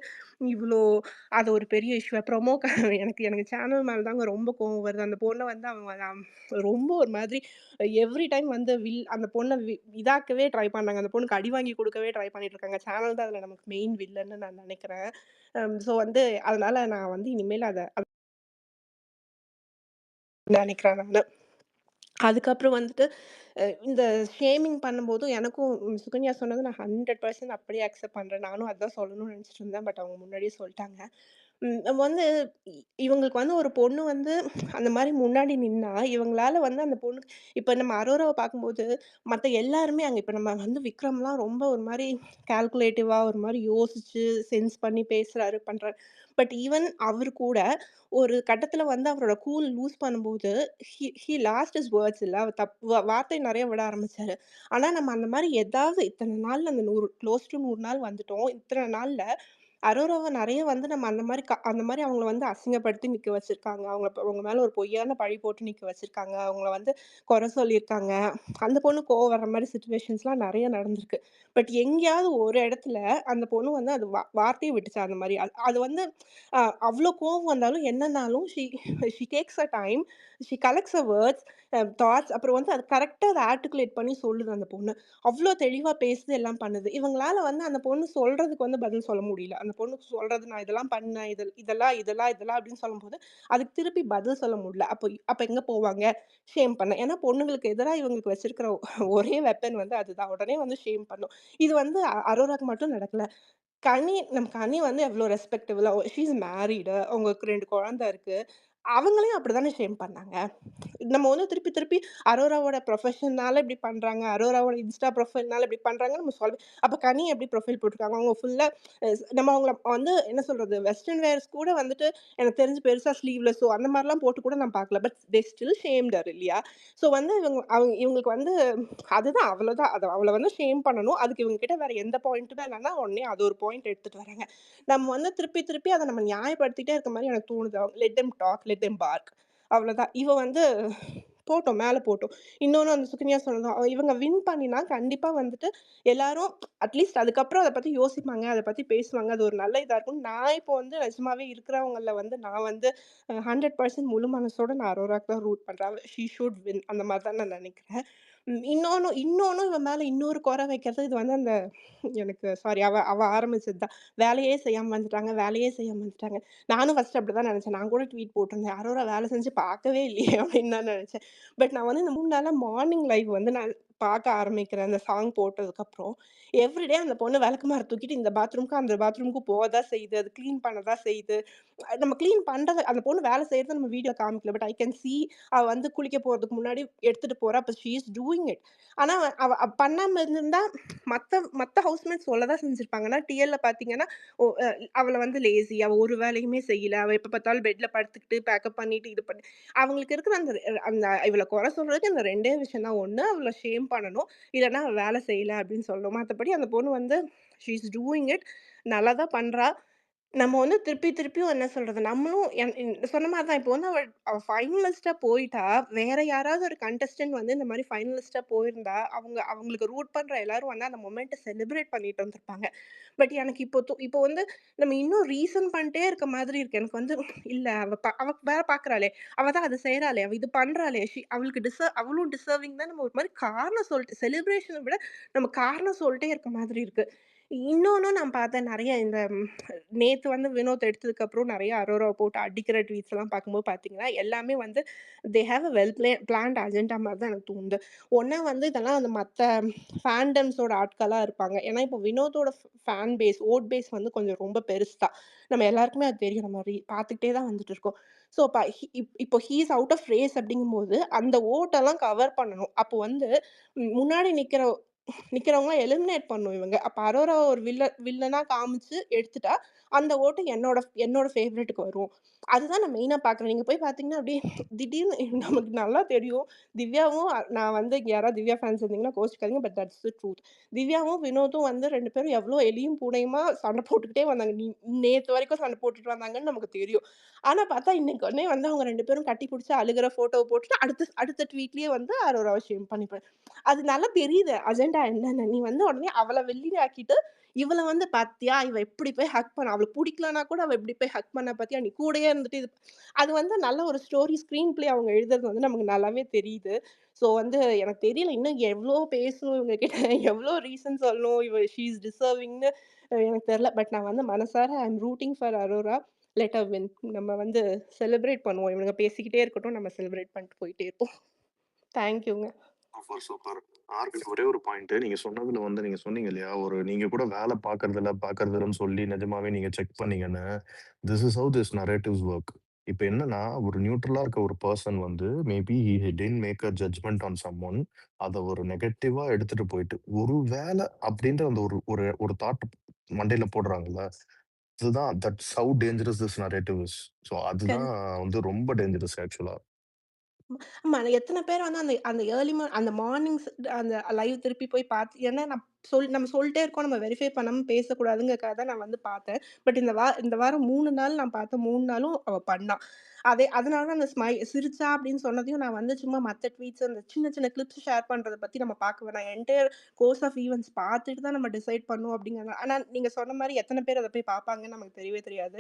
S7: இவ்ளோ அது ஒரு பெரிய இஷ்யூ. எனக்கு எனக்கு சேனல் மேல தாங்க ரொம்ப கோவம் வருது. அந்த பொண்ண வந்து அவங்க ரொம்ப ஒரு மாதிரி எவ்ரி டைம் வந்து அந்த பொண்ண இதாக்கவே ட்ரை பண்ணாங்க. அந்த பொண்ணுக்கு அடி வாங்கி குடுக்கவே ட்ரை பண்ணிட்டு இருக்காங்க. சேனல் தான் அதுல நமக்கு மெயின் வில்லன்னு நான் நெனைக்கிறேன். ஸோ வந்து அதனால நான் வந்து இனிமேல் அத நெனைக்கிறேன் நானு. அதுக்கப்புறம் வந்துட்டு இந்த ஷேமிங் பண்ணும்போதும் எனக்கும் சுகன்யா சொன்னது நான் 100% அப்படியே அக்செப்ட் பண்றேன். நானும் அதான் சொல்லணும்னு நெனச்சுட்டு இருந்தேன். பட் அவங்க முன்னாடியே சொல்ட்டாங்க. நம்ம வந்து இவங்களுக்கு வந்து ஒரு பொண்ணு வந்து அந்த மாரி முன்னாடி நின்னா, இவங்களால வந்து அந்த பொண்ணுக்கு இப்ப நம்ம அரோராவ பார்க்கும்போது, மத்த எல்லாருமே அங்க இப்ப நம்ம வந்து விக்ரம்லாம் ரொம்ப ஒரு மாரி கால்குலேட்டிவா ஒரு மாரி யோசிச்சு, சென்ஸ் பண்ணி பேசுறாரு, பண்றாரு. பட் ஈவன் அவரு கூட ஒரு கட்டத்துல வந்து அவரோட கூல் லூஸ் பண்ணும்போது, ஹி லாஸ்ட் ஹிஸ் வேர்ட்ஸ் இல்ல. அவர் வார்த்தை நெறைய விட ஆரம்பிச்சாரு. ஆனா நம்ம அந்த மாரி ஏதாவது இத்தன நாள்ல அந்த 100 க்ளோஸ் டூ 100 நாள் வந்துட்டோம். இத்தன நாள்ல அரோராவ நெறைய வந்து நம்ம அந்த மாரி அவங்கள வந்து அசிங்கப்படுத்தி நிக்க வச்சிருக்காங்க. அவங்க மேல ஒரு பொய்யான பழி போட்டு நிக்க வச்சிருக்காங்க. அவங்கள வந்து குறை சொல்லியிருக்காங்க. அந்த பொண்ணு கோவம் வர்ற மாரி சிச்சுவேஷன்ஸ்லாம் நெறைய நடந்திருக்கு. பட் எங்கேயாவது ஒரு இடத்துல அந்த பொண்ணு வந்து அது வார்த்தைய விட்டுச்சா அந்த மாரி. அது அது வந்து அ அவ்ளோ கோவம் வந்தாலும் என்னன்னாலும் she takes her time. She collects her words, thoughts அப்புறம் வந்து அது கரெக்ட்டா அத ஆர்டிகுலேட் பண்ணி சொல்லுது அந்த பொண்ணு. அவ்ளோ தெளிவா பேசுது, எல்லாம் பண்ணுது. இவங்களால வந்து அந்த பொண்ணு சொல்றதுக்கு வந்து பதில் சொல்ல முடியல. அந்த பொண்ணு சொல்றது நான் இதெல்லாம் பண்ணேன். இதெல்லாம் அப்படின்னு சொல்லும்போது, அதுக்கு திருப்பி பதில் சொல்ல முடியல. அப்ப எங்க போவாங்க? ஷேம் பண்ண. ஏன்னா பொண்ணுங்களுக்கு எதிரா இவங்களுக்கு வச்சிருக்கிற ஒரே வெப்பன் வந்து அதுதான். உடனே வந்து ஷேம் பண்ணும். இது வந்து அரோராக்கு மட்டும் நடக்கல. நம்ம கனி வந்து எவ்ளோ ரெஸ்பெக்டபிளா ஷி இஸ் மேரிடு. அவங்களுக்கு 2 குழந்தை இருக்கு. அவங்களையும் அப்படித்தானே ஷேம் பண்ணாங்க. நம்ம வந்து திருப்பி திருப்பி அரோராவோட ப்ரொஃபஷன்னால இப்படி பண்றாங்க. அரோராவோட இன்ஸ்டா ப்ரொஃபைல்னால இப்படி பண்றாங்கன்னு நம்ம அப்ப கனி எப்படி ப்ரொஃபைல் போட்டுருக்காங்க? அவங்க ஃபுல்லா நம்ம அவங்கள வந்து என்ன சொல்றது? வெஸ்டர்ன் வேர்ஸ் கூட வந்துட்டு எனக்கு தெரிஞ்சு பெருசா ஸ்லீவ்லெஸ்ஸோ அந்த மாரிலாம் போட்டு கூட நான் பார்க்கல. But they still shamed her இல்லையா? ஸோ வந்து இவங்களுக்கு வந்து அதுதான் அவ்வளோதான். அவள வந்து ஷேம் பண்ணணும். அதுக்கு இவங்க கிட்ட வேற எந்த பாயிண்ட்டுமே இல்லன்னா, உடனே அது ஒரு பாயிண்ட் எடுத்துட்டு வராங்க. நம்ம வந்து திருப்பி திருப்பி அத நம்ம நியாயப்படுத்திட்டே இருக்க மாரி எனக்கு தோணுது. Let them talk, let them bark. அவ்வளோதான். இவ வந்து போட்டோம், மேல போட்டோம். இன்னொன்னு அந்த சுகன்யா சொன்னது இவங்க வின் பண்ணினா கண்டிப்பா வந்துட்டு எல்லாரும் அட்லீஸ்ட் அதுக்கப்புறம் அத பத்தி யோசிப்பாங்க, அத பத்தி பேசுவாங்க. அது ஒரு நல்ல இதா இருக்கும். நான் இப்போ வந்து நிஜமாவே இருக்கிறவங்கள்ல வந்து நான் வந்து 100% முழு மனசோட நான் அரோராக்கு தான் ரூட் பண்றேன். ஷி ஷுட் வின் அந்த மாரி தான் நான் நெனைக்கிறேன். இன்னொன்னு இன்னொன்னு இவன் மேல இன்னொரு குறை வைக்கிறது இது வந்து அந்த எனக்கு சாரி அவ அவ ஆரம்பிச்சது தான். வேலையே செய்யாம வந்துட்டாங்க, வேலையே செய்யாம வந்துட்டாங்க. நானும் ஃபர்ஸ்ட் அப்படிதான் நெனச்சேன். நான் கூட ட்வீட் போட்டிருந்தேன். அரோரா வேலை செஞ்சு பார்க்கவே இல்லையே அப்படின்னு தான் நெனச்சேன். பட் நான் வந்து இந்த 3 நாளா மார்னிங் லைவ் வந்து நான் பார்க்க ஆரம்பிக்கிறேன். அந்த சாங் போட்டதுக்கப்புறம். எவ்ரிடே அந்த பொண்ணு விளக்குமாறு தூக்கிட்டு இந்த பாத்ரூம்க்கு, அந்த பாத்ரூம்க்கு போக தான் செய்யுது. அது கிளீன் பண்ண தான் செய்யுது. நம்ம கிளீன் பண்றது அந்த பொண்ணு வேலை செய்றத நம்ம வீடியோ காமிக்கல. பட் ஐ கேன் சீ அவ வந்து குளிக்க போறதுக்கு முன்னாடி எடுத்துட்டு போறா. அப்ப ஷி இஸ் டூயிங் இட். ஆனா அவ பண்ணாம இருந்திருந்தா மத்த மத்த ஹவுஸ்மேட்ஸ் சொல்ல தான் செஞ்சிருப்பாங்க. ஆனா டிஎல்ல பார்த்தீங்கன்னா, ஒ அ அவள வந்து லேசி. அவ ஒரு வேலையுமே செய்யல. அவ எப்ப பார்த்தாலும் பெட்ல படுத்துக்கிட்டு பேக்கப் பண்ணிட்டு இது பண்ணி அவங்களுக்கு இருக்கிற அந்த அந்த இவள குறை சொல்றதுக்கு இந்த 2டே விஷயம் தான். ஒண்ணு அவள ஷேம் பண்ணணும். இல்லன்னா அவ வேலை செய்யல அப்படின்னு சொல்லணும். மத்தபடி அந்த பொண்ணு வந்து ஷி இஸ் டூயிங் இட். நல்லா தான் பண்றா. நம்ம வந்து திருப்பி திருப்பியும் என்ன சொல்றது? நம்மளும் சொன்ன மாரி தான். இப்போ வந்து அவ அவ ஃபைனலிஸ்ட்டா போயிட்டா, வேற யாராவது ஒரு கண்டஸ்டன்ட் வந்து இந்த மாரி ஃபைனலிஸ்ட்டா போயிருந்தா, அவங்களுக்கு ரூட் பண்ற எல்லாரும் வந்து அந்த மொமெண்ட்ட செலிப்ரேட் பண்ணிட்டு வந்திருப்பாங்க. பட் எனக்கு இப்போ வந்து நம்ம இன்னும் ரீசன் பண்ணிட்டே இருக்க மாதிரி இருக்கு. எனக்கு வந்து இல்ல அவ வேல பார்க்குறாளே! அவ தான் அத செய்றாளே! அவ இது பண்றாளே! அவளுக்கு அவளும் டிசர்விங் தான் நம்ம ஒரு மாரி காரணம் சொல்லிட்டு செலிப்ரேஷன விட நம்ம காரணம் சொல்ட்டே இருக்க மாதிரி இருக்கு. இன்னொன்னும் நான் பார்த்தேன் நெறைய இந்த நேத்து வந்து வினோத் எடுத்ததுக்கப்புறம் நெறைய அரோராவ போட்டு அடிக்கிற ட்வீட்ஸ்லாம் பார்க்கும்போது பார்த்தீங்கன்னா, எல்லாமே வந்து they have a well planned agenda மாரி தான் எனக்கு தோணுது. ஒண்ணா வந்து இதெல்லாம் அந்த மத்த ஃபேண்டம்ஸோட ஆட்களா இருப்பாங்க. ஏன்னா, இப்போ வினோத்தோட ஃபேன் பேஸ், பேஸ் வந்து கொஞ்சம் ரொம்ப பெருசு தான். நம்ம எல்லாருக்குமே அது தெரியும். நம்ம பார்த்துக்கிட்டே தான் வந்துட்டு இருக்கோம். ஸோ, இப்போ he is out of race அப்படிங்கும்போது, அந்த ஓட்டெல்லாம் கவர் பண்ணணும். அப்போ வந்து முன்னாடி நிக்கிறவங்கள எலிமினேட் பண்ணும் இவங்க. அப்ப அரோராவ ஒரு வில்லனா காமிச்சு எடுத்துட்டா, அந்த ஓட்டு என்னோட ஃபேவரைட்க்கு வரும். அதுதான் நான் மெயினா பார்க்குறேன். நீங்க போய் பார்த்தீங்கன்னா, அப்படியே திடீர்னு நமக்கு நல்லா தெரியும். திவ்யாவும் நான் வந்து இங்க யாராவது திவ்யா ஃபேன்ஸ் இருந்தீங்கன்னா கோவிச்சுக்காதீங்க. But that's the truth. திவ்யாவும், வினோத்தும் வந்து 2 பேரும் எவ்ளோ எலியும் பூனையுமா சண்டை போட்டுக்கிட்டே வந்தாங்க. நேத்து வரைக்கும் சண்டை போட்டுட்டு வந்தாங்கன்னு நமக்கு தெரியும். ஆனா பார்த்தா, இன்னைக்கு உடனே வந்து அவங்க 2 பேரும் கட்டி புடிச்சு அழுகுற ஃபோட்டோவ போட்டுட்டு, அடுத்த அடுத்த ட்வீட்லயே வந்து அரோராவ ஷேம் பண்ணி அது நல்லா தெரியுது அஜெண்டா என்னன்னு. நீ வந்து உடனே அவள வில்லின ஆக்கிட்டு, இவள வந்து பாத்தியா? இவ எப்படி போய் ஹக் பண்ணா? அவளுக்கு புடிக்கலன்னா கூட அவ எப்படி போய் ஹக் பண்ணா பாத்தியா? நீ கூடயே இருந்துட்டு அது வந்து நல்ல ஒரு ஸ்க்ரீன் பிளே அவங்க எழுதுறது வந்து நமக்கு நல்லாவே தெரியுது. ஸோ வந்து எனக்கு தெரியல. இன்னும் எவ்ளோ பேசணும் இவங்க கிட்ட. எவ்ளோ ரீசன் சொல்லணும். ஷி இஸ் டிசர்விங்ன்னு எனக்கு தெரியல. பட் நான் வந்து மனசார I am rooting for Aurora. Let her win. நம்ம வந்து செலிப்ரேட் பண்ணுவோம். இவனுங்க பேசிக்கிட்டே இருக்கட்டும். நம்ம செலிப்ரேட் பண்ணிட்டு போயிட்டே இருப்போம். தேங்க் யூங்க.
S1: Super, super. ஆர்த்தி ஒரே ஒரு பாயிண்ட் நீங்க சொன்னதுல வந்து நீங்க சொன்னீங்க இல்லையா? நீங்க கூட வேலை பார்க்கறதில்லன்னு சொல்லி நிஜமாவே நீங்க செக் பண்ணீங்கன்னு. This is how this narratives work. இப்ப என்னன்னா, ஒரு நியூட்ரலா இருக்க ஒரு பெர்சன் வந்து maybe he didn't make a judgment on someone. அத ஒரு நெகட்டிவா எடுத்துட்டு போயிட்டு, ஒரு வேளை அப்படின்ற அந்த ஒரு ஒரு ஒரு தாட் மண்டையில போடுறாங்கல்ல, அதுதான் that's how dangerous this narrative is. So அதுதான் வந்து ரொம்ப டேஞ்சரஸ் ஆக்சுவலா.
S7: ஆமா. எத்தன பேர் வந்து அந்த அந்த அந்த மார்னிங்ஸ் அந்த லைவ் திருப்பி போய் பார்த்து ஏன்னா நம்ம சொல்ட்டே இருக்கோம். நம்ம வெரிஃபை பண்ணாம பேசக்கூடாதுங்கிறதுக்காக தான் நான் வந்து பார்த்தேன். பட் இந்த வாரம் 3 நாள் நான் பார்த்த 3 நாளும் அவ பண்ணா. அதனால தான் அந்த சிரிச்சா அப்படின்னு சொன்னதையும் நான் வந்து சும்மா மத்த ட்வீட்ஸ் அந்த சின்ன சின்ன கிளிப்ஸ் ஷேர் பண்றத பத்தி நம்ம பார்க்க வேணாம். என்டையர் கோர்ஸ் ஆஃப் ஈவென்ட்ஸ் பார்த்துட்டு தான் நம்ம டிசைட் பண்ணணும் அப்படிங்கிறனால ஆனா நீங்க சொன்ன மாரி எத்தன பேர் அத போய் பார்ப்பாங்கன்னு நமக்கு தெரியவே தெரியாது.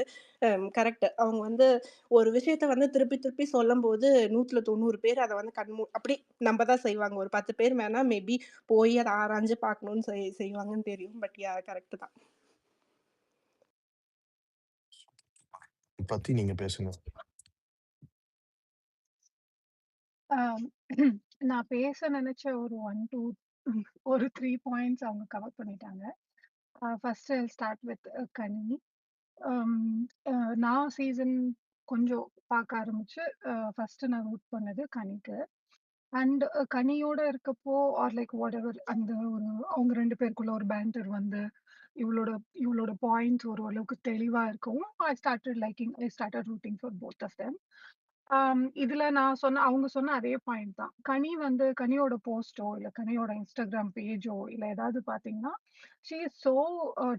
S7: கரெக்ட். அவங்க வந்து ஒரு விஷயத்த வந்து திருப்பி திருப்பி சொல்லும்போது 100ல 90 பேர் அத வந்து அப்படி நம்ப தான் செய்வாங்க. ஒரு 10 பேர் வேணா மேபி போய் அத ஆராய்ஞ்சு பார்க்கணும்னு செய்வாங்கன்னு தெரியும். பட் கரெக்ட் தான்.
S1: பத்தி நீங்க பேசுங்க.
S6: ஆம். நான் பேச நெனச்ச ஒரு 1, 2 ஒரு 3 பாயிண்ட்ஸ் அவங்க கவர் பண்ணிட்டாங்க. ஃபர்ஸ்ட் ஐல் ஸ்டார்ட் வித் கனி. அம் அ நான் சீசன் கொஞ்சம் பார்க்க ஆரம்பிச்சு, ஃபர்ஸ்ட் நான் ரூட் பண்ணது கனிக்கு. அண்ட் கனியோட இருக்கப்போ ஆர் லைக் வாட்டெவர் அந்த ஒரு அவங்க 2 பேருக்குள்ள ஒரு பேண்டர் வந்து இவளோட இவளோட பாயிண்ட்ஸ் ஓரளவுக்கு தெளிவா இருக்கவும், I started rooting for both of them. இதுல அவங்க சொன்ன அதே பாயிண்ட் தான். கனியோட போஸ்ட்டோ, இல்ல கனியோட Instagram பேஜோ, இல்ல ஏதாவது பார்த்தீங்கன்னா, she is so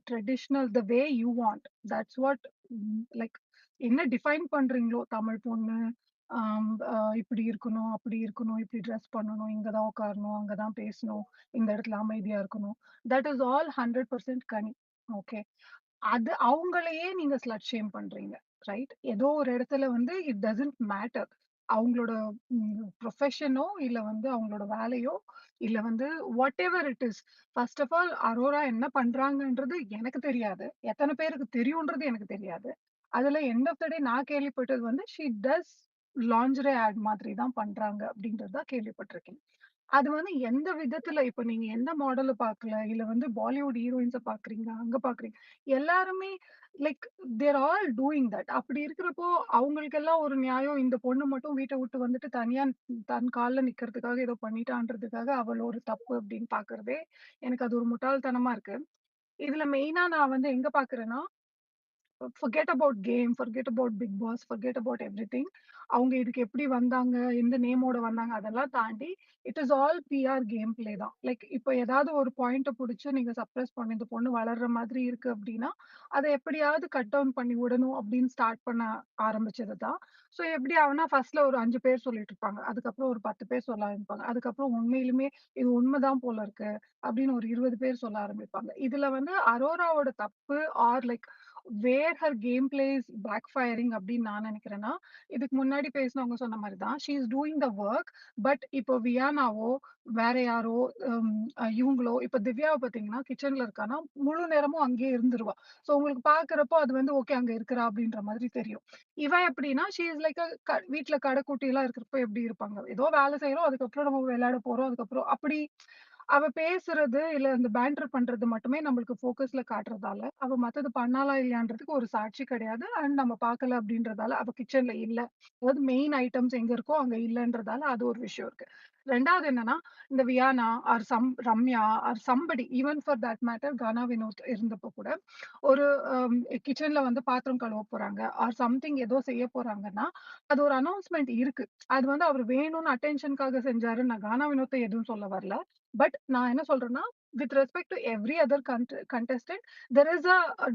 S6: traditional the way you want. That's what like என்ன டிஃபைன் பண்றீங்களோ, தமிழ் பொண்ணு, இப்படி இருக்கணும், அப்படி இருக்கணும், இப்படி ட்ரெஸ் பண்ணணும், இங்க தான் உட்காரணும், அங்க தான் பேசணும், இந்த இடத்துல அமைதியா இருக்கணும். That is all 100% Ghani. Okay. அது அவங்களையே நீங்க ஸ்லட் ஷேம் பண்றீங்க. ரைட்? ஏதோ ஒரு இடத்துல வந்து இட் டசன்ட் மேட்டர். அவங்களோட ப்ரொஃபஷனோ, இல்ல வந்து அவங்களோட வேலையோ, இல்ல வந்து whatever it is. First of all Aurora என்ன பண்றாங்கன்றது எனக்கு தெரியாது. எத்தன பேருக்கு தெரியும்ன்றது எனக்கு தெரியாது. அதுல எண்ட் ஆஃப் த டே நான் கேள்விப்பட்டது வந்து ஷி டஸ் லாஞ்சரே ஆட் மாதிரி தான் பண்றாங்க அப்படின்றது தான் கேள்விப்பட்டிருக்கேன். அது வந்து எந்த விதத்துல இப்ப நீங்க எந்த மாடல பார்க்கல, இல்ல வந்து பாலிவுட் ஹீரோயின்ஸ பார்க்குறீங்க, அங்க பார்க்குறீங்க. எல்லாருமே like they're all doing that. அப்படி இருக்கிறப்போ அவங்களுக்கெல்லாம் ஒரு நியாயம். இந்த பொண்ணு மட்டும் வீட்ட விட்டு வந்துட்டு தனியா தன் கால்ல நிக்கிறதுக்காக ஏதோ பண்ணிட்டான்றதுக்காக அவள் ஒரு தப்பு அப்படின்னு பார்க்கிறதே எனக்கு அது ஒரு முட்டாள்தனமா இருக்கு. இதுல மெயினா நான் வந்து எங்க பார்க்கிறேன்னா, forget about game, forget about Bigg Boss, forget about everything. அவங்க இதுக்கு எப்படி வந்தாங்க, எந்த நேமோட வந்தாங்க அதெல்லாம் தாண்டி, it is all PR game play தான். லைக் இப்ப ஏதாவது ஒரு பாயிண்ட்ட புடிச்சு நீங்க சப்ரஸ் பண்ணி இந்த பொண்ணு வளர்ற மாதிரி இருக்கு அப்படின்னா, அத எப்படியாவது கட் டவுன் பண்ணி விடணும் அப்படின்னு ஸ்டார்ட் பண்ண ஆரம்பிச்சது தான். ஸோ எப்படி ஆகும்னா, ஃபர்ஸ்ட்ல ஒரு 5 பேர் சொல்லிட்டு இருப்பாங்க. அதுக்கப்புறம் ஒரு 10 பேர் சொல்ல ஆரம்பிப்பாங்க. அதுக்கப்புறம் உண்மையிலுமே இது உண்மைதான் போல இருக்கு அப்படின்னு ஒரு 20 பேர் சொல்ல ஆரம்பிப்பாங்க. இதுல வந்து அரோராவோட தப்பு or like where her game play is backfiring அப்படின்னு நான் நினைக்கிறேன்னா, இதுக்கு முன்னாடி பேசினவங்க சொன்ன மாரி தான். She is doing the work. But இப்போ வியானாவோ, வேற யாரோ ம் இவங்களோ இப்ப திவ்யாவ பார்த்தீங்கன்னா, கிச்சன்ல இருக்கான்னா, முழு நேரமும் அங்கேயே இருந்துருவா. ஸோ உங்களுக்கு பார்க்கிறப்போ அது வந்து ஓகே அங்க இருக்கிறா அப்படின்ற மாதிரி தெரியும். இவன் எப்படின்னா, ஷி இஸ் லைக் வீட்ல கடைக்குட்டிலாம் இருக்கிறப்போ எப்படி இருப்பாங்க? ஏதோ வேலை செய்றோம், அதுக்கப்புறம் நம்ம விளையாட போறோம், அதுக்கப்புறம் அப்படி அவ பேசுறது, இல்ல இந்த பேண்டர் பண்றது மட்டுமே நம்மளுக்கு ஃபோக்கஸ்ல காட்டுறதால, அவ மத்தது பண்ணாளா இல்லையான்றதுக்கு ஒரு சாட்சி கிடையாது. அண்ட் நம்ம பார்க்கல அப்படின்றதால, அவ கிச்சன்ல இல்ல. அதாவது மெயின் ஐட்டம்ஸ் எங்க இருக்கோ அங்க இல்லன்றதால அது ஒரு விஷயம் இருக்கு. 2வது என்னன்னா, இந்த Viyana or Ramya or somebody even for that matter Gana Vinoth இருந்தப்போ கூட, ஒரு அம் கிச்சன்ல வந்து பாத்திரம் கழுவ போறாங்க ஆர் சம்திங் ஏதோ செய்ய போறாங்கன்னா, அது ஒரு அனவுன்ஸ்மென்ட் இருக்கு. அது வந்து அவரு வேணும்னு அட்டென்ஷன்க்காக செஞ்சாருன்னு நான் கானா வினோத்த எதுவும் சொல்ல வரல. பட் நான் என்ன சொல்றேன்னா, with respect to every other contestant there is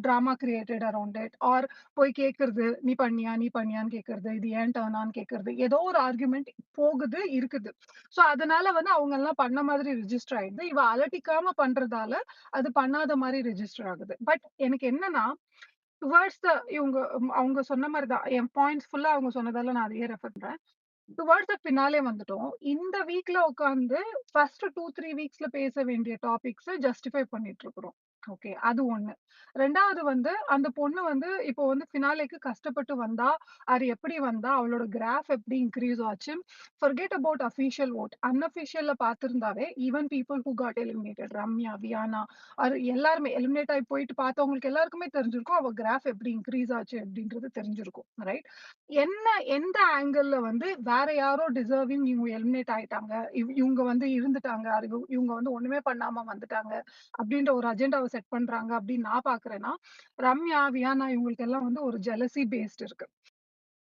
S6: drama created around it. ஆர் போய் கேட்கறது, "நீ பண்ணியா? நீ பண்ணியான்னு?" கேட்கறது. இது ஏன் டர்னான்னு கேட்கறது. ஏதோ ஒரு ஆர்குமென்ட் போகுது, இருக்குது. ஸோ அதனால வந்து அவங்க எல்லாம் பண்ண மாதிரி ரிஜிஸ்டர் ஆயிடுது. இவ அலட்டிக்காம பண்றதால, அது பண்ணாத மாரி ரிஜிஸ்டர் ஆகுது. பட் எனக்கு என்னன்னா, டுவர்ட்ஸ் இவங்க அவங்க சொன்ன மாரி தான். என் பாயிண்ட்ஸ் ஃபுல்லா அவங்க சொன்னதால நான் அதையே ரெஃபர் பண்றேன். டுவர்ட்ஸ் த ஃபினாலே வந்துட்டோம். இந்த வீக்ல உட்கார்ந்து ஃபர்ஸ்ட் 2, 3 வீக்ஸ்ல பேச வேண்டிய டாபிக்ஸ ஜஸ்டிஃபை பண்ணிட்டு இருக்கிறோம். ஓகே. அது 1. 2வது வந்து அந்த பொண்ணு வந்து இப்போ வந்து ஃபினாலேக்கு கஷ்டப்பட்டு வந்தா, அது எப்படி வந்தா, அவளோட கிராஃப் எப்படி இன்கிரீஸ் ஆச்சு. Forget about official vote. அன்அஃபிஷியல்ல பார்த்திருந்தாவே even people who got eliminated Ramya, Viyana அது எல்லாருமே எலிமினேட் ஆயி போயிட்டு பார்த்தவங்களுக்கு எல்லாருக்குமே தெரிஞ்சிருக்கும். அவ கிராஃப் எப்படி இன்கிரீஸ் ஆச்சு அப்படின்றது தெரிஞ்சிருக்கும். ரைட்? என்ன எந்த ஆங்கிள்ல வந்து வேற யாரோ டிசர்விங் இவங்க எலிமினேட் ஆயிட்டாங்க. இவங்க வந்து இருந்துட்டாங்க. இவங்க வந்து ஒண்ணுமே பண்ணாம வந்துட்டாங்க. அப்படின்ற ஒரு அஜெண்டாவ செட் பண்றாங்க அப்படின்னு நான் பார்க்கிறேன்னா, ரம்யா, வியானா இவங்களுக்கெல்லாம் வந்து ஒரு ஜெலசி பேஸ்ட் இருக்கு.